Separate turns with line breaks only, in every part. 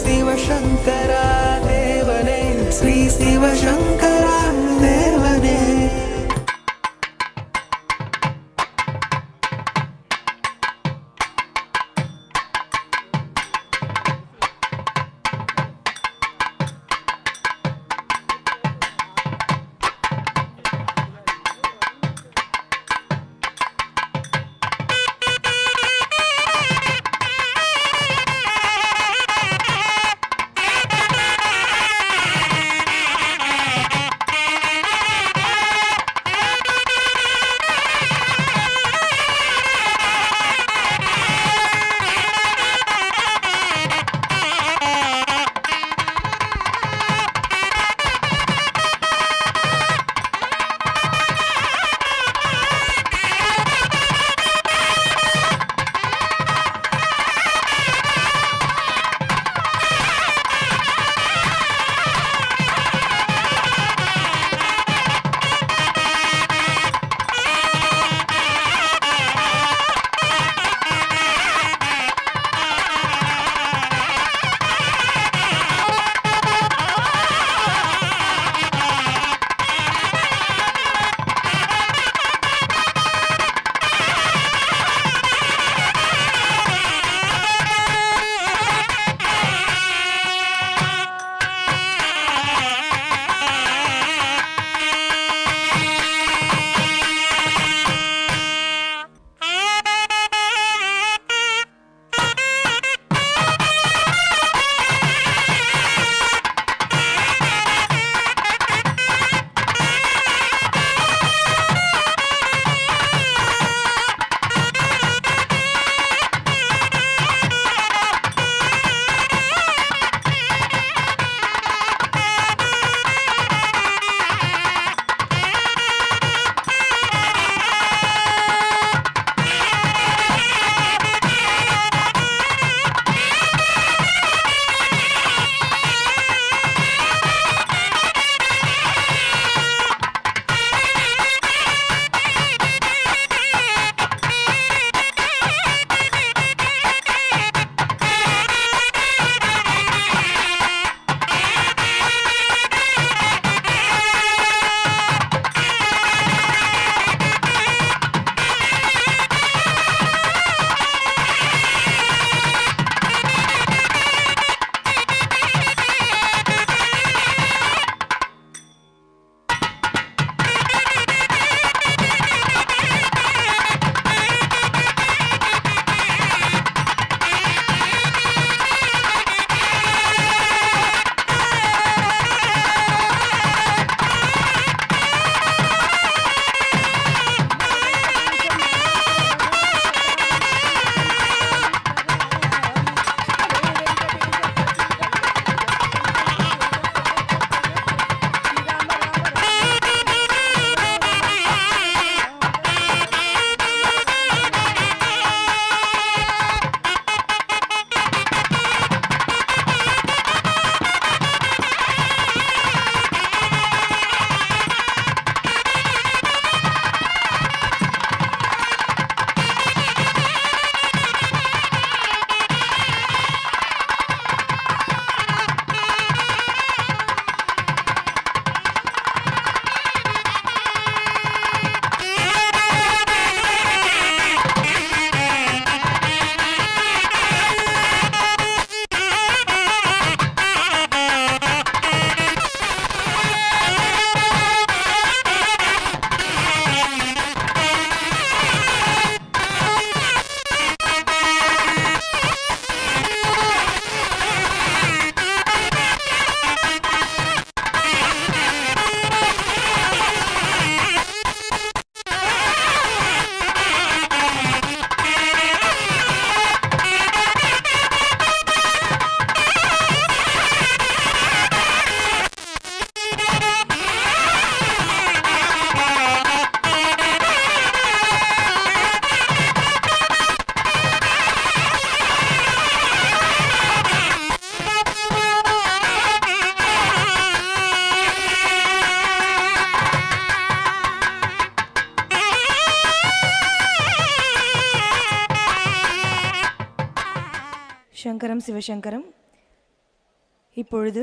शिवशङ्करा देवने श्री शिवशङ्करा देवने
சங்கரம் சிவசங்கரம் இப்பொழுது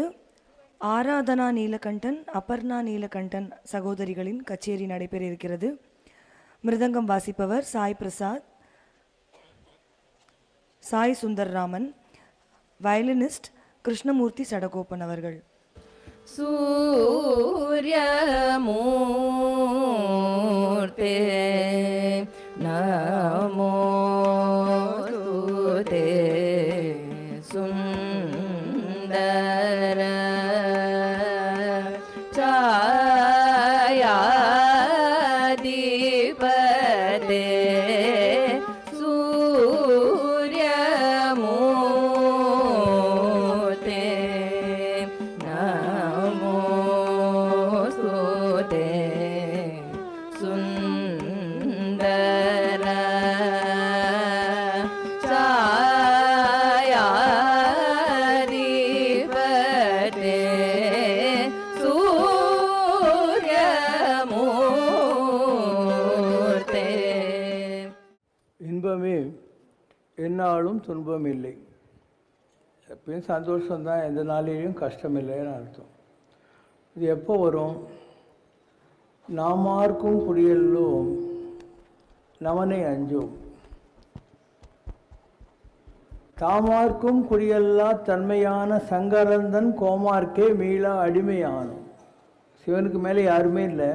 ஆராதனா நீலகண்டன், அபர்ணா நீலகண்டன் சகோதரிகளின் கச்சேரி நடைபெற இருக்கிறது. மிருதங்கம் வாசிப்பவர் சாய் பிரசாத், சாய் சுந்தர்ராமன், வயலினிஸ்ட் கிருஷ்ணமூர்த்தி சடகோபன் அவர்கள்.
சூர்யமூர்த்தே நமோஸ்துதே சுந்தர ಛಾಯಾಧಿಪತೆ ಸೂರ್ಯಮೂರ್ತೆ ನಮೋಸ್ತುತೇ ಸುಂದರ ಛಾಯಾಧಿಪತೆ சூர்யமூர்த்தே.
இன்பமே என்னாலும் துன்பம் இல்லை. எப்பயும் சந்தோஷம்தான், எந்த நாளிலையும் கஷ்டம் இல்லைன்னு அர்த்தம். இது எப்போ வரும்? நாமார்க்கும் குடியெல்லோம் நமனை அஞ்சோம். தாமார்க்கும் குடியல்லா தன்மையான சங்கரந்தன் கோமார்க்கே மீளா அடிமையானோம். சிவனுக்கு மேலே யாருமே இல்லை.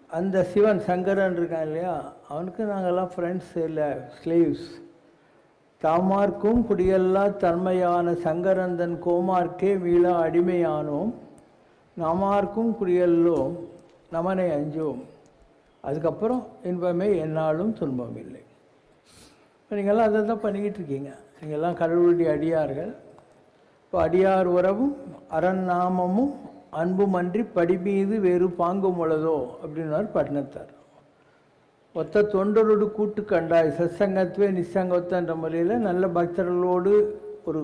அந்த சிவன் சங்கரன் இருக்கான் இல்லையா, அவனுக்கு நாங்கள்லாம் ஃப்ரெண்ட்ஸ் இல்லை, ஸ்லேவ்ஸ். தாமார்க்கும் குடியல்லா தன்மையான சங்கரந்தன் கோமார்க்கே மீளா அடிமையானோம். நாமார்க்கும் குடியல்லோம் நமனை அஞ்சோம். அதுக்கப்புறம் இன்பமே என்னாலும் துன்பம் இல்லை. நீங்கள்லாம் அதை தான் பண்ணிக்கிட்டு இருக்கீங்க. நீங்கள்லாம் கடவுளுடைய அடியார்கள். இப்போ அடியார் உறவும் அரண் நாமமும் அன்பும் அன்றி படிமீது வேறு பாங்கும் உள்ளதோ அப்படின்னார் பட்னத்தார். ஒத்த தொண்டரோடு கூட்டு கண்டாய் சத்சங்கத்துவே நிசங்கத்தன்ற முறையில் நல்ல பக்தர்களோடு ஒரு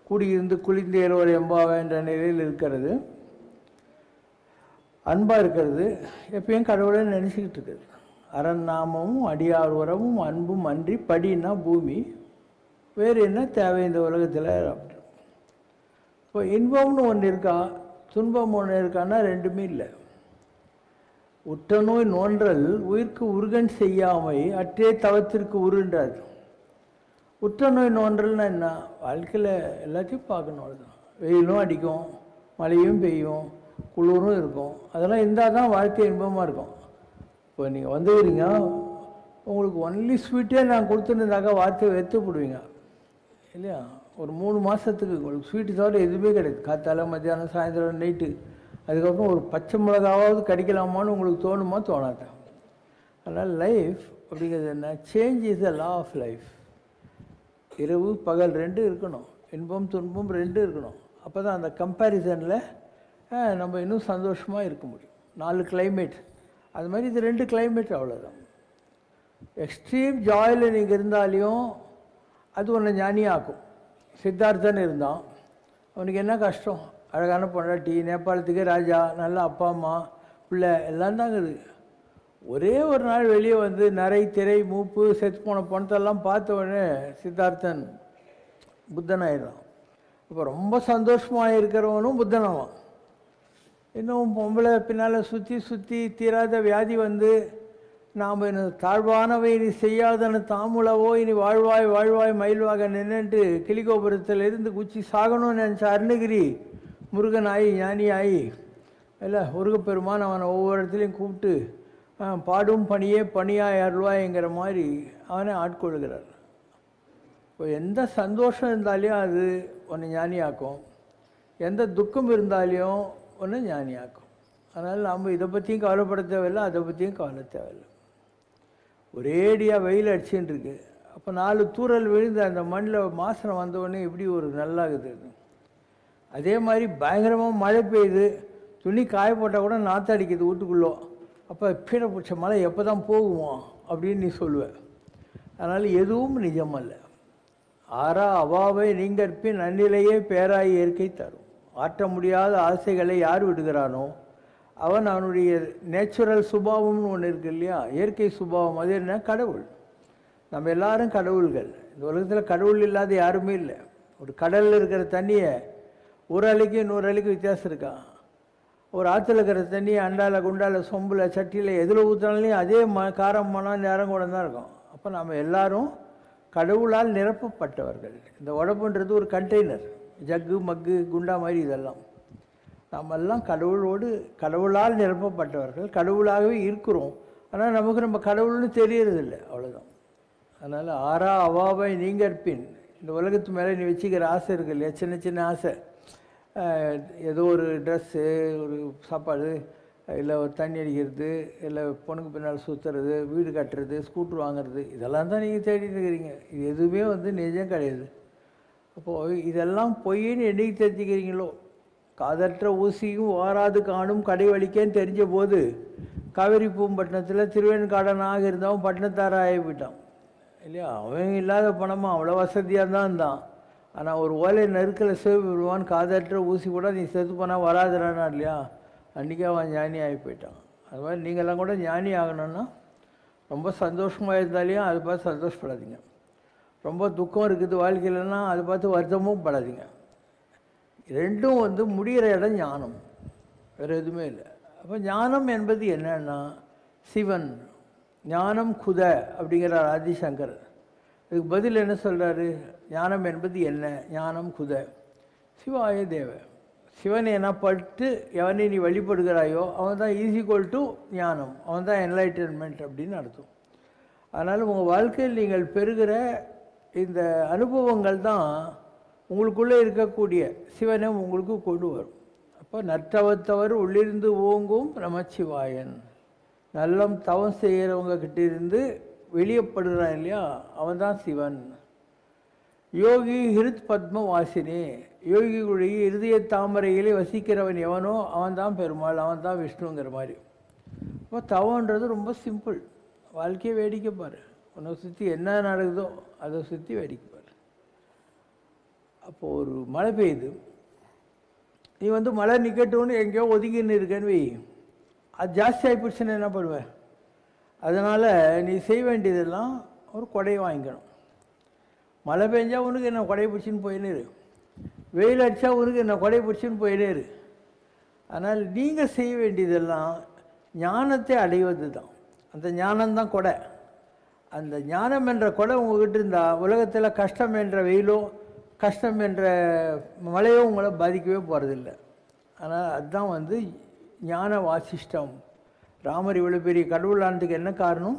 கூடியிருந்து குளிர்ந்தேல் ஒரு எம்பாவை என்ற நிலையில் இருக்கிறது, அன்பாக இருக்கிறது, எப்பயும் கடவுளை நினச்சிக்கிட்டு இருக்குது. அரண் நாமமும் அடியார் உறவும் அன்பும் அன்றி படின்னா பூமி, வேறு என்ன தேவை இந்த உலகத்தில் அப்படி. இப்போ இன்பம்னு ஒன்று இருக்கா, துன்பம் ஒன்று இருக்கான்னா ரெண்டுமே இல்லை. உற்ற நோய் நோன்றல் உயிர்க்கு உருகன் செய்யாமை அற்றே தவத்திற்கு உருன்றார். உற்ற நோய் நோன்றல்னா என்ன? வாழ்க்கையில் எல்லாத்தையும் பார்க்கணும். அதுதான், வெயிலும் அடிக்கும், மழையும் பெய்யும், குளிரும் இருக்கும். அதெல்லாம் இருந்தால் தான் வாழ்க்கை இன்பமாக இருக்கும். இப்போ நீங்கள் வந்துக்கிறீங்க, உங்களுக்கு ஒன்லி ஸ்வீட்டே நான் கொடுத்துருந்தாக்கா வார்த்தையை வெத்து போடுவீங்க இல்லையா? ஒரு 3 மாதத்துக்கு உங்களுக்கு ஸ்வீட்டு தவிர எதுவுமே கிடையாது. காத்தால மத்தியானம் சாயந்தரம் நைட்டு. அதுக்கப்புறம் ஒரு பச்சை மிளகாவது கிடைக்கலாமான்னு உங்களுக்கு தோணுமா? தோணாதான். அதனால் லைஃப் அப்படிங்கிறது என்ன? Change is the law of life. இரவு பகல் ரெண்டு இருக்கணும், இன்பம் துன்பம் ரெண்டு இருக்கணும். அப்போ தான் அந்த கம்பேரிசனில் நம்ம இன்னும் சந்தோஷமாக இருக்க முடியும். 4 கிளைமேட், அது மாதிரி இது 2 கிளைமேட், அவ்வளோதான். எக்ஸ்ட்ரீம் ஜாயில் நீங்கள் இருந்தாலையும் அது ஒன்று ஞானியாக்கும். சித்தார்த்தன் இருந்தான், அவனுக்கு என்ன கஷ்டம்? அழகான பொண்டாட்டி, நேபாளத்துக்கே ராஜா, நல்ல அப்பா அம்மா பிள்ளை எல்லாம் தாங்க இருக்குது. ஒரே ஒரு நாள் வெளியே வந்து நிறை திரை மூப்பு செத்து போன பணத்தெல்லாம் பார்த்த உடனே சித்தார்த்தன் புத்தனாயிடுறான். இப்போ ரொம்ப சந்தோஷமாக இருக்கிறவனும் புத்தனாவான். இன்னும் பொம்பளை பின்னால் சுற்றி சுற்றி தீராத வியாதி வந்து நாம் இன்னும் தாழ்வானவை இனி செய்யாதன தாமுளவோ இனி வாழ்வாய் வாழ்வாய் மயில்வாக நின்றுட்டு கிளிகோபுரத்தில் இருந்து குச்சி சாகணும்னு நினச்ச அருணகிரி முருகன் ஆகி ஞானி ஆகி இல்லை முருகப்பெருமான் அவனை ஒவ்வொரு இடத்துலையும் கூப்பிட்டு பாடும் பணியே பணியாய் அருள்வாய்ங்கிற மாதிரி அவனை ஆட்கொள்கிறார். இப்போ எந்த சந்தோஷம் இருந்தாலையும் அது ஒன்று ஞானியாக்கும், எந்த துக்கம் இருந்தாலையும் ஒன்று ஞானியாக்கும். அதனால் நாம் இதை பற்றியும் கவலைப்பட தேவையில்லை, அதை பற்றியும் கவலை தேவையில்லை. ஒரேடியாக வெயில் அடிச்சுன்னு இருக்கு. அப்போ 4 தூறல் விழுந்து அந்த மண்ணில் மாசனம் வந்தவுடனே எப்படி ஒரு நல்லாகுது. அதே மாதிரி பயங்கரமாக மழை பெய்யுது, துணி காய போட்டால் கூட நாற்று அடிக்குது வீட்டுக்குள்ளே. அப்போ பீடை பிடிச்ச மழை எப்போ தான் போகுமோ அப்படின்னு நீ சொல்லுவேன். அதனால் எதுவும் நிஜமல்ல. ஆறா அவாவை நீங்கற்பின் நன்னிலையே பேராய் இயற்கை தரும். ஆற்ற முடியாத ஆசைகளை யார் விடுகிறானோ அவன் அவனுடைய நேச்சுரல் சுபாவம்னு ஒன்று இருக்கு இல்லையா, இயற்கை சுபாவம். அது என்ன? கடவுள். நம்ம எல்லாரும் கடவுள்கள். இந்த உலகத்தில் கடவுள் இல்லாத யாருமே இல்லை. ஒரு கடலில் இருக்கிற தண்ணியை ஒரு அலைக்கு 100 அலைக்கு வித்தியாசம் இருக்கா? ஒரு ஆற்றுல இருக்கிற தண்ணி அண்டால குண்டால சொம்பில் சட்டியில் எதில் ஊற்றினாலையும் அதே காரம் மனம் நேரம் கூட தான் இருக்கும். அப்போ நம்ம எல்லாரும் கடவுளால் நிரப்பப்பட்டவர்கள். இந்த உடம்புன்றது ஒரு கண்டெய்னர், ஜக்கு மக்கு குண்டா மாதிரி. இதெல்லாம் நம்மெல்லாம் கடவுளால் நிரப்பப்பட்டவர்கள், கடவுளாகவே இருக்கிறோம். ஆனால் நமக்கு நம்ம கடவுள்னு தெரியறதில்லை, அவ்வளோதான். அதனால் ஆறா அவாவை நீங்கற்பின், இந்த உலகத்து மேலே நீ வச்சுக்கிற ஆசை இருக்கு இல்லையா, சின்ன சின்ன ஆசை, ஏதோ ஒரு ட்ரெஸ்ஸு, ஒரு சாப்பாடு, இல்லை ஒரு தண்ணி அடிக்கிறது, இல்லை பொண்ணுக்கு பின்னால் சுற்றுறது, வீடு கட்டுறது, ஸ்கூட்ரு வாங்குறது, இதெல்லாம் தான் நீங்கள் தேடிட்டு இருக்கிறீங்க. இது எதுவுமே நிஜம் கிடையாது. அப்போது இதெல்லாம் பொய்ன்னு என்னைக்கு தெரிஞ்சுக்கிறீங்களோ, காதற்ற ஊசியும் வாராது காணும் கடை வலிக்கேன்னு தெரிஞ்ச போது காவேரி பூம்பட்டினத்தில் திருவேன்காடனாக இருந்தவன் பட்டினத்தாராகி போயிட்டான் இல்லையா? அவன் இல்லாத பணமாக அவ்வளோ வசதியாக தான் இருந்தான். ஆனால் ஒரு ஓலை நெருக்கில் சேவை விடுவான், காதற்ற ஊசி கூட நீ செத்து போனால் வராதுறானா இல்லையா? அன்றைக்கி அவன் ஞானி ஆகி போயிட்டான். அது மாதிரி நீங்கள்லாம் கூட ஞானி ஆகணும்னா ரொம்ப சந்தோஷமாக இருந்தாலையும் அதை பார்த்து சந்தோஷப்படாதீங்க. ரொம்ப துக்கம் இருக்குது வாழ்க்கையிலன்னா அதை பார்த்து வருத்தமும் படாதீங்க. ரெண்டும் முடிகிற இடம் ஞானம், வேறு எதுவுமே இல்லை. அப்போ ஞானம் என்பது என்னன்னா சிவன். ஞானம் குத அப்படிங்கிறார் ஆதிசங்கர். இதுக்கு பதில் என்ன சொல்கிறாரு? ஞானம் என்பது என்ன? ஞானம் குத சிவாய தேவ. சிவனை என்ன பட்டு எவனை நீ வழிபடுகிறாயோ அவன் தான் ஈஸிக்வல் டு ஞானம், அவன் தான் என்லைட்டன்மெண்ட் அப்படின்னு அர்த்தம். அதனால் உங்கள் வாழ்க்கையில் நீங்கள் பெறுகிற இந்த அனுபவங்கள் தான் உங்களுக்குள்ளே இருக்கக்கூடிய சிவனை உங்களுக்கு கொண்டு வரும். அப்போ நற்றவத்தவர் உள்ளிருந்து ஓங்கும் நமச்சிவாயன். நல்லம் தவம் செய்கிறவங்க கிட்டேருந்து வெளியப்படுறான் இல்லையா, அவன் தான் சிவன். யோகி ஹிருத் பத்ம வாசினி, யோகிகளுடைய இருதய தாமரையிலே வசிக்கிறவன் எவனோ அவன் தான் பெருமாள், அவன் தான் விஷ்ணுங்கிற மாதிரி. அப்போ தவன்றது ரொம்ப சிம்பிள். வாழ்க்கையை வேடிக்கை பாரு, உன்னை சுற்றி என்ன நடக்குதோ அதை சுற்றி வேடிக்கை பாரு. அப்போது ஒரு மழை பெய்யுது, நீ மழை நிற்கட்டும்னு எங்கேயோ ஒதுங்கின்னு இருக்கேன்னு வை, அது ஜாஸ்தி ஆகிப்போச்சுன்னு என்ன பண்ணுவேன்? அதனால் நீ செய்ய வேண்டியதெல்லாம் ஒரு கொடையை வாங்கிக்கணும். மழை பெஞ்சா உனக்கு என்ன கொடையை பிடிச்சின்னு போயினே இரு, வெயில் அடித்தா உனக்கு என்ன கொடையை பிடிச்சின்னு போயினே இரு. அதனால் நீங்கள் செய்ய வேண்டியதெல்லாம் ஞானத்தை அடைவது தான். அந்த ஞானம்தான் கொடை. அந்த ஞானம் என்ற கொடை உங்கள்கிட்ட இருந்தால் உலகத்தில் கஷ்டம் என்ற வெயிலோ கஷ்டம் என்ற மழையோ உங்களை பாதிக்கவே போகிறதில்லை. ஆனால் அதுதான் ஞான வாசிஷ்டம். ராமர் இவ்வளோ பெரிய கடவுளானதுக்கு என்ன காரணம்?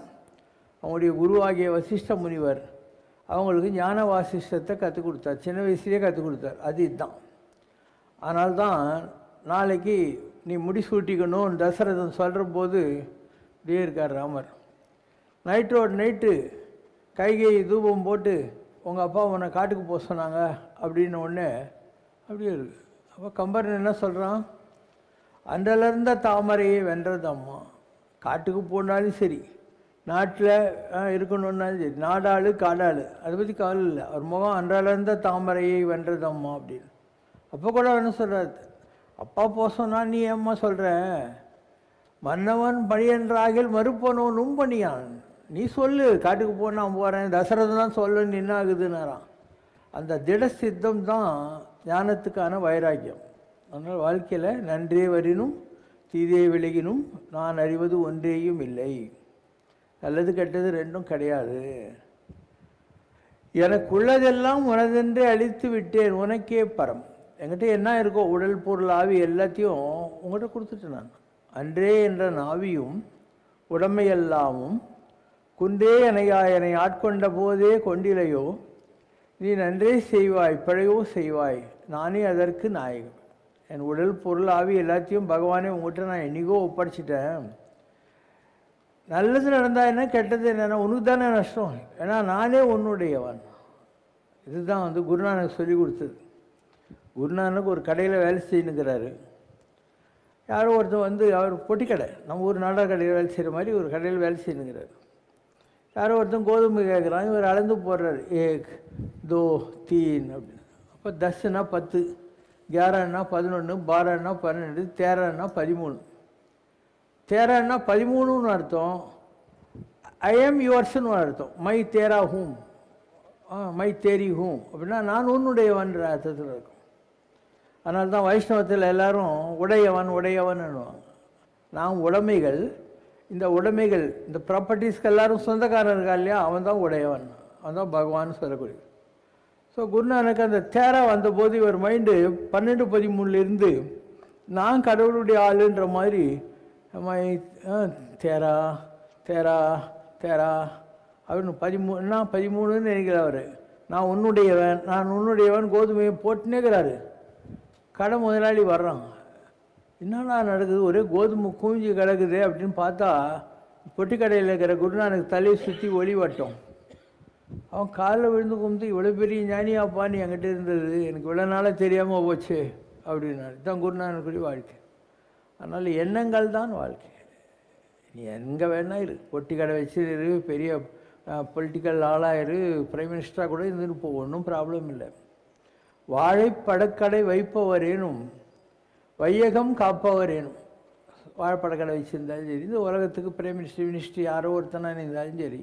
அவங்களுடைய குருவாகிய வசிஷ்ட முனிவர் அவங்களுக்கு ஞான வாசிஷ்டத்தை கற்றுக் கொடுத்தார், சின்ன வயசுலேயே கற்றுக் கொடுத்தார். அது இதுதான். அதனால்தான் நாளைக்கு நீ முடிசூட்டிக்கணும்னு தசரதன் சொல்கிற போது இப்படியே இருக்கார் ராமர். நைட்டோட நைட்டு கைகை தூபம் போட்டு உங்கள் அப்பா உன்னை காட்டுக்கு போக சொன்னாங்க அப்படின்னு ஒன்று அப்படியே இருக்குது. அப்போ கம்பரன் என்ன சொல்கிறான்? அன்றலர்ந்த தாமரையை வென்றது அம்மா. காட்டுக்கு போனாலும் சரி, நாட்டில் இருக்கணுன்னாலும் சரி, நாடாளு காடாளு அதை பற்றி கவலை இல்லை. அவர் முகம் அன்றலர்ந்த தாமரையை வென்றது அம்மா அப்படின்னு. அப்போ கூட என்ன சொல்கிறார்? அப்பா போக சொன்னால் நீ ஏம்மா சொல்கிற? மன்னவன் பணியன்றாகில் மறுப்பனவனும் பணியான். நீ சொல்லு, காட்டுக்கு போனால் நான் போகிறேன், தசரதன் தான் சொல்லுன்னு என்ன ஆகுதுன்னாரான். அந்த திட சித்தம் தான் ஞானத்துக்கான வைராக்கியம். அதனால் வாழ்க்கையில் நன்றே வரினும் தீதே விலகினும் நான் அறிவது ஒன்றேயும் இல்லை. நல்லது கெட்டது ரெண்டும் கிடையாது. எனக்குள்ளதெல்லாம் உனதென்றே அழித்து விட்டேன் உனக்கே பரம். என்கிட்ட என்ன இருக்கோ உடல் பொருள் ஆவி எல்லாத்தையும் உங்கள்கிட்ட கொடுத்துட்டேன் நான். அன்றே என்ற நாவியும் உடமையெல்லாமும் குன்றே என்னை ஆட்கொண்ட போதே கொண்டிலையோ நீ நன்றே செய்வாய் பிழையோ செய்வாய் நானே அதற்கு நாயகம். என் உடல் பொருள் ஆவி எல்லாத்தையும் பகவானே உங்கள்கிட்ட நான் என்னைக்கோ ஒப்படைச்சிட்டேன். நல்லது நடந்தால் என்ன, கெட்டது என்னென்னா உனக்கு தானே நஷ்டம், ஏன்னா நானே உன்னுடையவன். இதுதான் குருநானக் சொல்லி கொடுத்தது. குருநானக் ஒரு கடையில் வேலை செய்யணுங்கிறாரு. யாரோ ஒருத்தர் அவர் பொட்டிக்கடை, நம்ம ஊர் நாடக கடையில் வேலை செய்கிற மாதிரி ஒரு கடையில் வேலை செய்யணுங்கிறார். யாரோ ஒருத்தன் கோதுமை கேட்குறாங்க, இவர் அளந்து போடுறாரு, 1 2 3 அப்படின்னு. அப்போ 10னா 10, 11னா 11, 12னா 12, 13னா 13. 13னா 13ன்னு அர்த்தம், ஐ எம் யுவர்ஸ்ன்னு அர்த்தம். மை தேரா ஹூம், மை தேரி ஹூம் அப்படின்னா நான் உன்னுடையவன்ற அர்த்தத்தில் இருக்கும். அதனால தான் வைஷ்ணவத்தில் எல்லாரும் உடையவன் உடையவன்னுவாங்க. நாம் உடைமைகள், இந்த உடைமைகள், இந்த ப்ராப்பர்ட்டிஸ்க்கு எல்லாரும் சொந்தக்காரன் இருக்கா இல்லையா, அவன் தான் உடையவன், அவன் தான் பகவான் சொல்லக்கூடிய. ஸோ குருநானக்கு அந்த தேரா வந்தபோது இவர் மைண்டு 12-13 நான் கடவுளுடைய ஆளுன்ற மாதிரி தேரா தேரா தேரா அப்படின்னு 13 நினைக்கிறார். நான் உன்னுடையவன் கோதுமையை போட்டுனேக்கிறாரு. கடை முதலாளி வர்றான், என்னடா நடக்குது, ஒரே கோதுமை குவிஞ்சு கிடக்குது அப்படின்னு பார்த்தா பொட்டி கடையில் இருக்கிற குருநானக்கு தலையை சுற்றி ஒளி வட்டம். அவன் காலில் விழுந்து கும்பிட்டு, இவ்வளோ பெரிய ஞானியாப்பா நீ என்கிட்ட இருந்தது, எனக்கு இவ்வளோ நாளாக தெரியாமல் போச்சு அப்படின்னாரு. இதுதான் குருநானக்குரிய வாழ்க்கை. அதனால் எண்ணங்கள் தான் வாழ்க்கை. நீ எங்கே வேணா இரு, பொட்டி கடை வச்சு இரு, பெரிய பொலிட்டிக்கல் ஆளாக இரு, பிரைம் மினிஸ்டராக கூட இருந்துட்டு போ, ஒன்றும் ப்ராப்ளம் இல்லை. வாழைப்படக்கடை வைப்பவரேனும் வையகம் காப்பவரேனும். வாழைப்படக்கடை வச்சுருந்தாலும் சரி, இந்த உலகத்துக்கு பிரைம் மினிஸ்டர் யாரோ ஒருத்தனாக இருந்தாலும் சரி,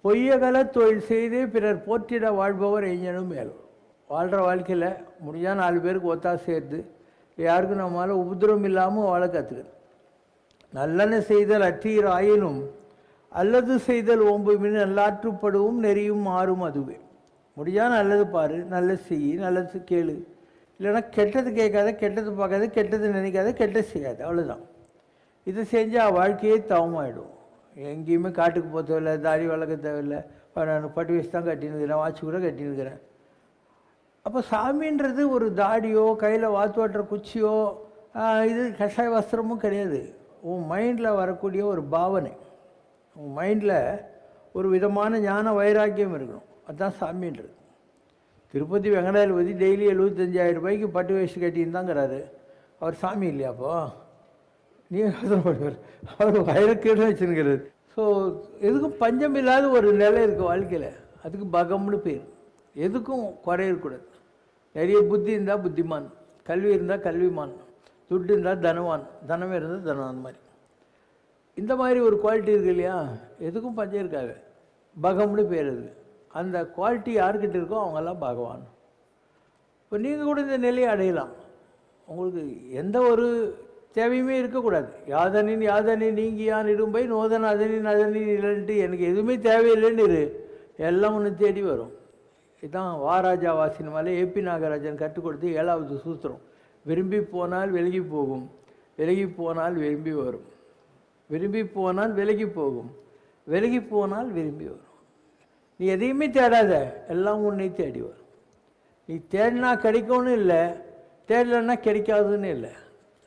பொய்யகல தொழில் செய்தே பிறர் போற்றிட வாழ்பவர் எஞ்சனும் மேலும். வாழ்கிற வாழ்க்கையில் முடிஞ்சால் 4 பேருக்கு ஒத்தாசை சேர்த்து யாருக்கும் நம்மளால் உபதிரவம் இல்லாமல் வாழ கற்றுக்கணும். நல்லன செய்தல் அற்றீர் ஆயினும் அல்லது செய்தல் ஓம்பு மின் நல்லாற்றுப்படுவும் நெறியும் மாறும் அதுவே. முடிஞ்சால் நல்லது பாரு, நல்லது செய், நல்லது கேளு, இல்லைன்னா கெட்டது கேட்காத, கெட்டது பார்க்காத, கெட்டது நினைக்காத, கெட்டது செய்யாது, அவ்வளோதான். இது செஞ்சால் வாழ்க்கையே தவமாயிடும். எங்கேயுமே காட்டுக்கு போக தேவையில்லை, தாடி வளர்க்க தேவையில்லை, நான் பட்டு வயசு தான் கட்டினுக்கிறேன், வாட்சி கூட கட்டினுக்கிறேன். அப்போ சாமின்றது ஒரு தாடியோ கையில் வாத்து ஓட்டுற குச்சியோ இது கஷாய வஸ்திரமும் கிடையாது. உன் மைண்டில் வரக்கூடிய ஒரு பாவனை, உன் மைண்டில் ஒரு விதமான ஞான வைராக்கியம் இருக்கணும், அதுதான் சாமின்றது. திருப்பதி வெங்கடாஜலபதி டெய்லி 75,000 ரூபாய்க்கு பட்டு வயசு கட்டின்னு தாங்கிறாரு. அவர் சாமி இல்லையாப்போ? நீ பண்ணுவார், அவர் வைரக்கீடு வச்சுருக்கிறது. ஸோ எதுக்கும் பஞ்சம் இல்லாத ஒரு நிலை இருக்குது வாழ்க்கையில், அதுக்கு பகம்னு பேர். எதுக்கும் குறை இருக்கக்கூடாது. நிறைய புத்தி இருந்தால் புத்திமான், கல்வி இருந்தால் கல்விமான், துட்டு இருந்தால் தனவான், தனமே இருந்தால் தனவான் மாதிரி. இந்த மாதிரி ஒரு குவாலிட்டி இருக்குது இல்லையா, எதுக்கும் பஞ்சம் இருக்காது, பகம்னு பேர். அது அந்த குவாலிட்டி யார்கிட்ட இருக்கோ அவங்கெல்லாம் பகவான். இப்போ நீங்கள் கூட இந்த நிலையை அடையலாம். உங்களுக்கு எந்த ஒரு தேவையுமே இருக்கக்கூடாது. யாதனின் யாதனி நீங்கி யான் இடும்பை நோதன் அதனின் அதனின் இல்லைன்ட்டு எனக்கு எதுவுமே தேவையில்லைன்னு இரு, எல்லாம் ஒன்று தேடி வரும். இதுதான் வாராஜா வாசின் மேலே ஏபி நாகராஜன் கற்றுக் கொடுத்து 7வது சூத்திரம். விரும்பி போனால் விலகி போகும், விலகி போனால் விரும்பி வரும், விரும்பி போனால் விலகி போகும், விலகி போனால் விரும்பி வரும். நீ எதையுமே தேடாத, எல்லாம் உன்னை தேடி வரும். நீ தேடினா கிடைக்கும்னு இல்லை, தேடலைன்னா கிடைக்காதுன்னு இல்லை.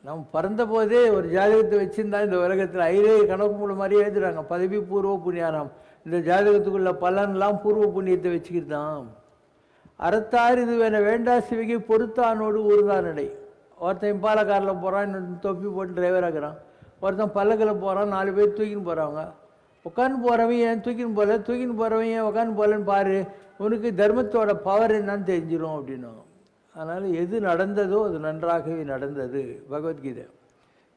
நம்ம பிறந்த போதே ஒரு ஜாதகத்தை வச்சுருந்தா இந்த உலகத்தில் ஐரே கணக்கு மூலம் மாதிரியே எழுதுறாங்க, பதவி பூர்வ புண்ணியானம். இந்த ஜாதகத்துக்குள்ள பலன்லாம் பூர்வ புண்ணியத்தை வச்சுக்கிட்டு தான். அறத்தார் இது வேண்டா சிவிகை பொறுத்தானோடு ஊர்தான் நடை. ஒருத்தன் பாலக்காரில் போகிறான், இன்னொரு தொப்பி போட்டு டிரைவராகிறான். ஒருத்தன் பல்லக்கில் போகிறான், 4 பேர் தூக்கின்னு போகிறாங்க. உட்காந்து போகிறவன் ஏன் தூக்கின்னு போகல, தூக்கின்னு போகிறவன் ஏன் உட்காந்து போகலன்னு பாரு, உனக்கு தர்மத்தோட பவர் என்னன்னு தெரிஞ்சிடும் அப்படின்னுவாங்க. அதனால் எது நடந்ததோ அது நன்றாகவே நடந்தது, பகவத்கீதை.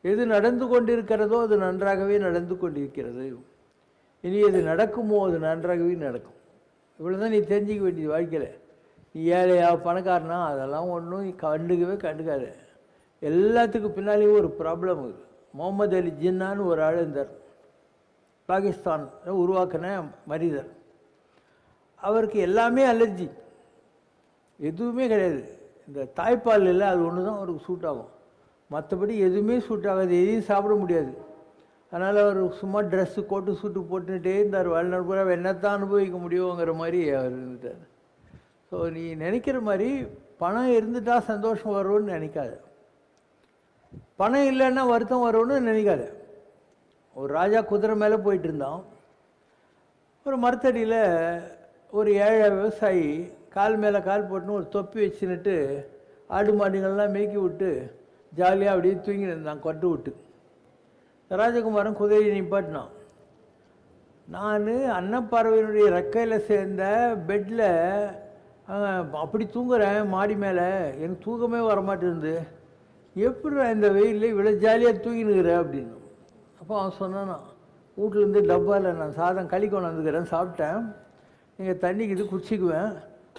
எது நடந்து கொண்டிருக்கிறதோ அது நன்றாகவே நடந்து கொண்டிருக்கிறது. இனி எது நடக்குமோ அது நன்றாகவே நடக்கும். இவ்வளோ தான் நீ தெரிஞ்சிக்க வேண்டியது வாழ்க்கையில். நீ ஏழையா பணக்காரனா அதெல்லாம் ஒன்றும் கண்டுக்காது. எல்லாத்துக்கும் பின்னாலேயும் ஒரு ப்ராப்ளம் இருக்குது. முகமது அலி ஜின்னான்னு ஒரு ஆள் இருந்தார், பாகிஸ்தான் உருவாக்கின மனிதர். அவருக்கு எல்லாமே அலர்ஜி, எதுவுமே கிடையாது. இந்த தாய்ப்பால் இல்லை, அது ஒன்று தான் அவருக்கு சூட் ஆகும், மற்றபடி எதுவுமே சூட் ஆகாது, எதையும் சாப்பிட முடியாது. அதனால் அவர் சும்மா ட்ரெஸ்ஸு கோட்டு சூட்டு போட்டுக்கிட்டே இருந்தார். வாழ்நாள் பூரா என்னத்தான் அனுபவிக்க முடியுங்கிற மாதிரி அவர் இருந்துட்டார். ஸோ நீ நினைக்கிற மாதிரி பணம் இருந்துட்டால் சந்தோஷம் வரும்னு நினைக்காது, பணம் இல்லைன்னா வருத்தம் வரும்னு நினைக்காது. ஒரு ராஜா குதிரை மேலே போயிட்டு இருந்தான். ஒரு மரத்தடியில் ஒரு ஏழை விவசாயி கால் மேலே கால் போட்டுன்னு ஒரு தொப்பி வச்சுன்னுட்டு ஆடு மாடுங்கள்லாம் மேய்க்கி விட்டு ஜாலியாக அப்படியே தூங்கி இருந்தான் கொட்டு விட்டு. ராஜகுமாரன் குதிரையை நிப்பாட்டினான். நான் அன்னப்பறவையினுடைய ரெக்கையில் சேர்ந்த பெட்டில் அப்படி தூங்குறேன் மாடி மேலே, எனக்கு தூக்கமே வரமாட்டேருந்து, எப்படி இந்த வெயிலில் இவ்வளோ ஜாலியாக தூங்கினுக்கிற அப்படின்னு. அப்போ அவன் சொன்னானா, வீட்டிலேருந்து டப்பாவில் நான் சாதம் களி கொண்டு வந்துக்கிறேன், சாப்பிட்டேன், நீங்கள் தண்ணிக்கு இது குடிச்சிக்குவேன்,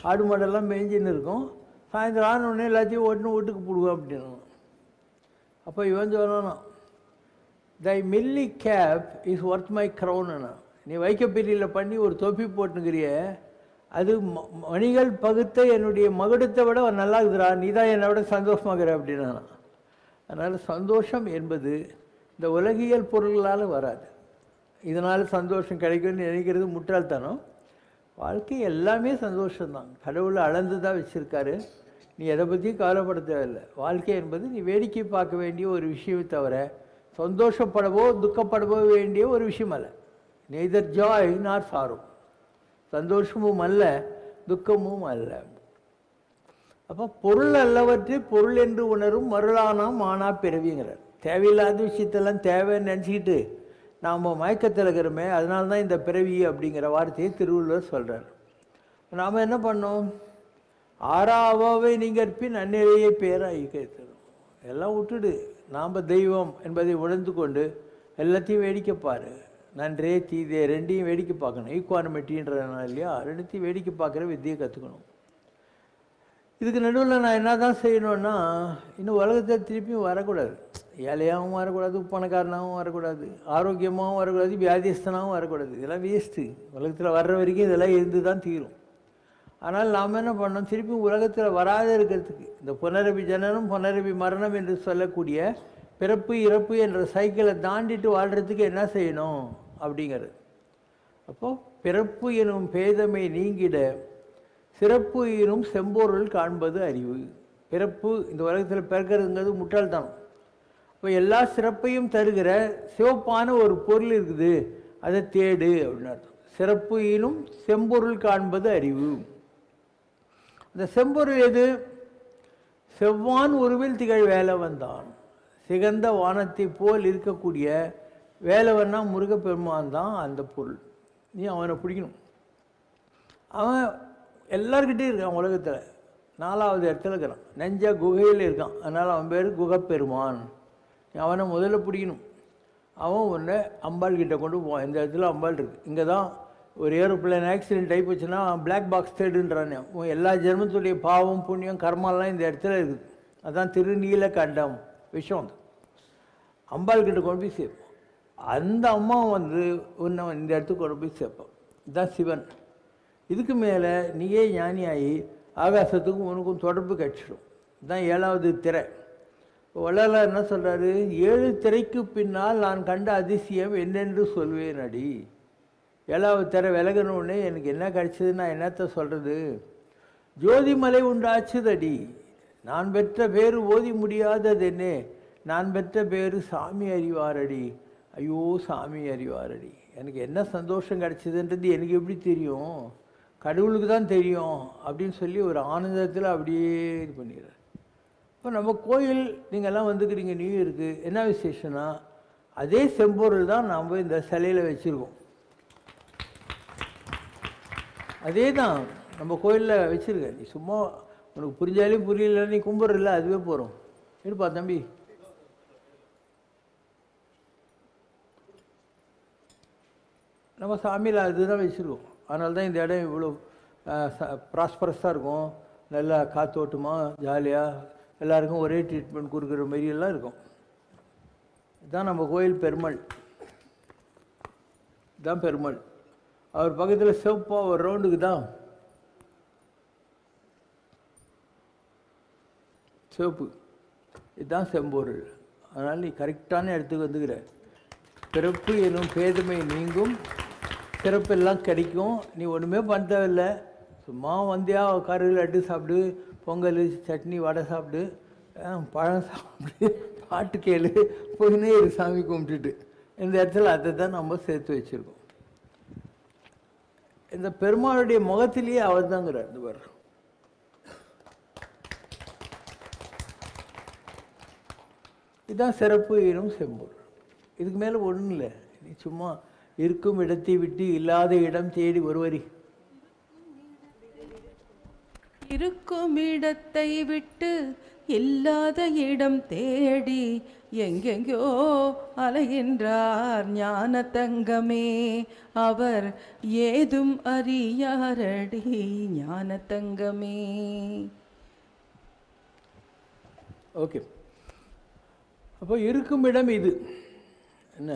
ஆடு மாடெல்லாம் மேய்ஞ்சின்னு இருக்கும், சாயந்தரம் ஆனோடனே எல்லாத்தையும் ஓட்டுன்னு வீட்டுக்கு போடுவோம் அப்படின்னு. அப்போ இவன் சொல்லணும், thy milli cap is worth my க்ரௌனுண்ணா. நீ வைக்கப்பெரியில் பண்ணி ஒரு தொப்பி போட்டுங்கிறிய, அது மணிகள் பகுத்த என்னுடைய மகுடத்தை விட நல்லா இருக்குதுடா, நீ தான் என்னை விட சந்தோஷமாகிற அப்படின்னா. அதனால் சந்தோஷம் என்பது இந்த உலகியல் பொருள்களால் வராது. இதனால் சந்தோஷம் கிடைக்கும்னு நினைக்கிறது முட்டாள்தனம். வாழ்க்கை எல்லாமே சந்தோஷம்தான். கடவுளை அளந்து தான் வச்சுருக்காரு. நீ எதை பற்றியும் கவலைப்பட தேவையில்லை. வாழ்க்கை என்பது நீ வேடிக்கை பார்க்க வேண்டிய ஒரு விஷயம் தவிர சந்தோஷப்படவோ துக்கப்படவோ வேண்டிய ஒரு விஷயம் அல்ல. நெய்தர் ஜாய் நார் சாரோ, சந்தோஷமும் அல்ல துக்கமும் அல்ல. அப்போ பொருள் அல்லவற்றை பொருள் என்று உணரும் மருளானாம் ஆனா பிறவிங்கிறார். தேவையில்லாத விஷயத்தெல்லாம் தேவைன்னு நினச்சிக்கிட்டு நாம் மயக்கத்தில் இருக்கிறோமே, அதனால தான் இந்த பிறவி அப்படிங்கிற வார்த்தையை திருவள்ளுவர் சொல்கிறார். நாம் என்ன பண்ணோம்? ஆறாவை நீங்கள் பின் அந்நிலையை பேராக தரும். எல்லாம் விட்டுடு, நாம் தெய்வம் என்பதை உணர்ந்து கொண்டு எல்லாத்தையும் வேடிக்கை பாரு. நன்றே தீதே ரெண்டையும் வேடிக்கை பார்க்கணும். ஈக்குவானிமிட்டின்றதுனால இல்லையா, ரெண்டுத்தையும் வேடிக்கை பார்க்குற வித்தியை கற்றுக்கணும். இதுக்கு நடுவில் நான் என்ன தான் செய்யணுன்னா, இன்னும் உலகத்தில் திருப்பியும் வரக்கூடாது. ஏழையாகவும் வரக்கூடாது, பணக்காரனாகவும் வரக்கூடாது, ஆரோக்கியமாகவும் வரக்கூடாது, வியாதிஸ்தனாகவும் வரக்கூடாது. இதெல்லாம் வேஸ்ட்டு. உலகத்தில் வர்ற வரைக்கும் இதெல்லாம் இருந்து தான் தீரும். ஆனால் நாம் என்ன பண்ணோம்? திருப்பியும் உலகத்தில் வராத இருக்கிறதுக்கு இந்த புனரபி ஜனனம் புனரபி மரணம் என்று சொல்லக்கூடிய பிறப்பு இறப்பு என்ற சைக்கிளை தாண்டிட்டு வாழ்கிறதுக்கு என்ன செய்யணும் அப்படிங்கிறது. அப்போது பிறப்பு எனும் பேதமை நீங்கிட சிறப்பு எனும் செம்பொருள் காண்பது அறிவு. பிறப்பு, இந்த உலகத்தில் பிறக்கிறதுங்கிறது முட்டாள்தான். இப்போ எல்லா சிறப்பையும் தருகிற சிவப்பான ஒரு பொருள் இருக்குது, அதை தேடு அப்படின்னு அர்த்தம். சிறப்பு எனும் செம்பொருள் காண்பது அறிவு. அந்த செம்பொருள் எது? செவ்வான் உருவில் திகழ் வேலவன் தான். சிகந்த வானத்தை போல் இருக்கக்கூடிய வேலவன்னா முருகப்பெருமான் தான் அந்த பொருள். நீ அவனை பிடிக்கணும். அவன் எல்லார்கிட்டையும் இருக்கான். உலகத்தில் 4வது இடத்துல இருக்கிறான். நெஞ்ச குகையில் இருக்கான். அதனால் அவன் பேர் குகப்பெருமான். அவனை முதல்ல பிடிக்கணும். அவன் ஒன்று அம்பாள் கிட்டே கொண்டு போவான். இந்த இடத்துல அம்பாள் இருக்குது. இங்கே தான் ஒரு ஏரோப்ளேன் ஆக்சிடென்ட் ஆகி போச்சுன்னா பிளாக் பாக்ஸ் தேடுன்றானே. எல்லா ஜென்மத்துடைய பாவம் புண்ணியம் கர்மாலாம் இந்த இடத்துல இருக்குது. அதுதான் திருநீலகண்டம் விஷம். அம்பாள் கிட்ட கொண்டு போய் சேர்ப்போம். அந்த அம்மா உன்னை இந்த இடத்துக்கு கொண்டு போய் சேர்ப்போம். இதுதான் சிவன். இதுக்கு மேலே நீயே ஞானியாகி ஆகாசத்துக்கும் உனக்கும் தொடர்பு கட்சிடும். இதுதான் 7வது திரை. வள்ளலார் என்ன சொல்கிறாரு? 7 திரைக்கு பின்னால் நான் கண்ட அதிசயம் என்னென்று சொல்வேன் அடி. 7வது திரை விலகணுன்னே எனக்கு என்ன கிடச்சிது, நான் என்னத்தை சொல்கிறது? ஜோதிமலை உண்டாச்சுதடி, நான் பெற்ற பேர் ஓதி முடியாதது என்ன, நான் பெற்ற பேர் சாமி அறிவாரடி. ஐயோ சாமி அறிவாரடி. எனக்கு என்ன சந்தோஷம் கிடச்சிதுன்றது எனக்கு எப்படி தெரியும்? கடவுளுக்கு தான் தெரியும் அப்படின்னு சொல்லி ஒரு ஆனந்தத்தில் அப்படியே இது பண்ணிடுறார். இப்போ நம்ம கோயில் நீங்கள்லாம் வந்துக்கிறீங்க, நியூ இயருக்கு என்ன விசேஷம்னா அதே செம்பொருள் தான் நாம் இந்த சிலையில் வச்சுருக்கோம். அதே தான் நம்ம கோயிலில் வச்சுருக்க. நீ சும்மா உனக்கு புரிஞ்சாலும் புரியல, நீ கும்பிட்றல, அதுவே போகிறோம். இருப்பா தம்பி. நம்ம சாமியில் அதுதான் வச்சுருக்கோம். அதனால தான் இந்த இடம் இவ்வளோ ப்ராஸ்பரஸாக இருக்கும். நல்லா காத்தோட்டமாக ஜாலியாக எல்லாருக்கும் ஒரே ட்ரீட்மெண்ட் கொடுக்குற மாரியெல்லாம் இருக்கும். இதுதான் நம்ம கோயில் பெருமாள். இதுதான் பெருமாள். அவர் பக்கத்தில் சிவப்பாக ஒரு ரவுண்டுக்கு தான் சிவப்பு. இதுதான் செம்பொருள். அதனால் நீ கரெக்டான இடத்துக்கு வந்துக்கிற. பிறப்பு எனும் பேதமை நீங்கும், சிறப்பெல்லாம் கிடைக்கும். நீ ஒன்றுமே பண்ண தேவையில்லை. சும்மா வந்தியா கரு லட்டு சாப்பிடு, பொங்கல் சட்னி வடை சாப்பிடு, பழம் சாப்பிடு, பாட்டு கேளு, போயினே இரு சாமி கும்பிட்டுட்டு. இந்த இடத்துல அதை தான் நம்ம சேர்த்து வச்சுருக்கோம். இந்த பெருமாளுடைய முகத்திலேயே அவர் தாங்கிறார். இந்த பேர் இதுதான் சிறப்பு எனும் செம்பொருள். இதுக்கு மேலே ஒன்றும் இல்லை. நீ சும்மா இருக்கும் இடத்தை விட்டு இல்லாத இடம் தேடி ஒருவரி.
இருக்கும் இடத்தை விட்டு இல்லாத இடம் தேடி எங்கெங்கோ அலைகின்றார் ஞான தங்கமே. அவர் ஏதும் அறியாரடி ஞான தங்கமே.
ஓகே. அப்போ இருக்கும் இடம் இது என்ன,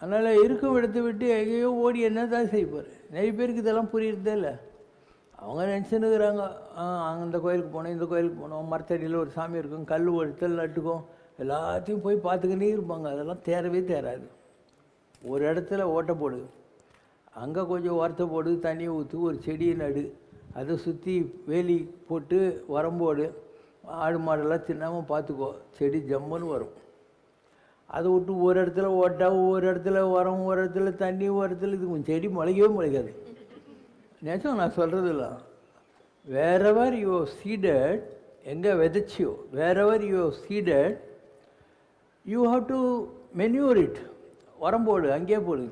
அதனால் இருக்கும் இடத்தை விட்டு எங்கேயோ ஓடி என்ன தான் செய்வார். நிறைய பேருக்கு இதெல்லாம் புரியுறதே இல்லை. அவங்க நினச்சின்னுக்குறாங்க, அந்த கோயிலுக்கு போனோம், இந்த கோயிலுக்கு போனோம், மரத்தடியில் ஒரு சாமி இருக்கும், கல் ஒருத்தல் நட்டுக்கும், எல்லாத்தையும் போய் பார்த்துக்கினே இருப்பாங்க. அதெல்லாம் தேரவே தேராது. ஒரு இடத்துல ஓட்டை போடு, அங்கே கொஞ்சம் உரத்தை போடு, தண்ணியை ஊற்று, ஒரு செடியை நடு, அதை சுற்றி வேலி போட்டு வரம்போடு, ஆடு மாடெல்லாம் தின்னாமல் பார்த்துக்கோ, செடி ஜம்முன்னு வரும். அதை விட்டு ஒரு இடத்துல ஓட்டா, ஒரு இடத்துல உரம், ஒரு இடத்துல தண்ணி, ஒரு இடத்துல இது செடி முளைக்கவே முளைக்காது. நிஜம் நான் சொல்கிறது இல்லை. வேறவர் யூ சீடட், எங்கே விதைச்சியோ wherever you seeded, you have to manure it, உரம் போடு, அங்கேயே போடு.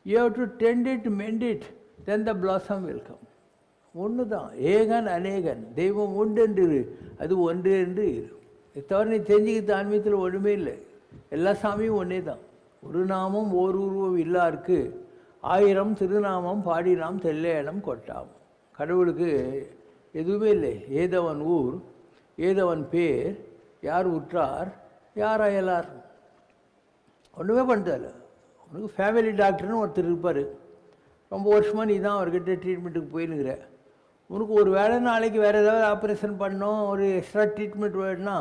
You have to tend it, mend it, then the blossom will come. ஒன்று தான், ஏகன் அநேகன், தெய்வம் உண்டு என்று இரு, அது ஒன்று என்று இரு. இதை தவிர நீ தெரிஞ்சுக்கிட்ட ஆன்மீகத்தில் ஒன்றுமே இல்லை. எல்லா சாமியும் ஒன்றே தான். ஒரு நாமம் ஓர் உருவம் இல்லாருக்கு, 1000 திருநாமம் பாடினாம் தெல்லையிடம் கொட்டாம். கடவுளுக்கு எதுவுமே இல்லை. ஏதவன் ஊர், ஏதவன் பேர், யார் உற்றார், யார் அயலார், ஒன்றுமே பண்ணுறதில்ல. உனக்கு ஃபேமிலி டாக்டர்னு ஒருத்தர் இருப்பார். ரொம்ப வருஷமாக நீ தான் அவர்கிட்ட ட்ரீட்மெண்ட்டுக்கு போயின்னுக்கிற. உனக்கு ஒரு வேளை நாளைக்கு வேறு ஏதாவது ஆப்ரேஷன் பண்ணோம், ஒரு எக்ஸ்ட்ரா ட்ரீட்மெண்ட் வேணும்னா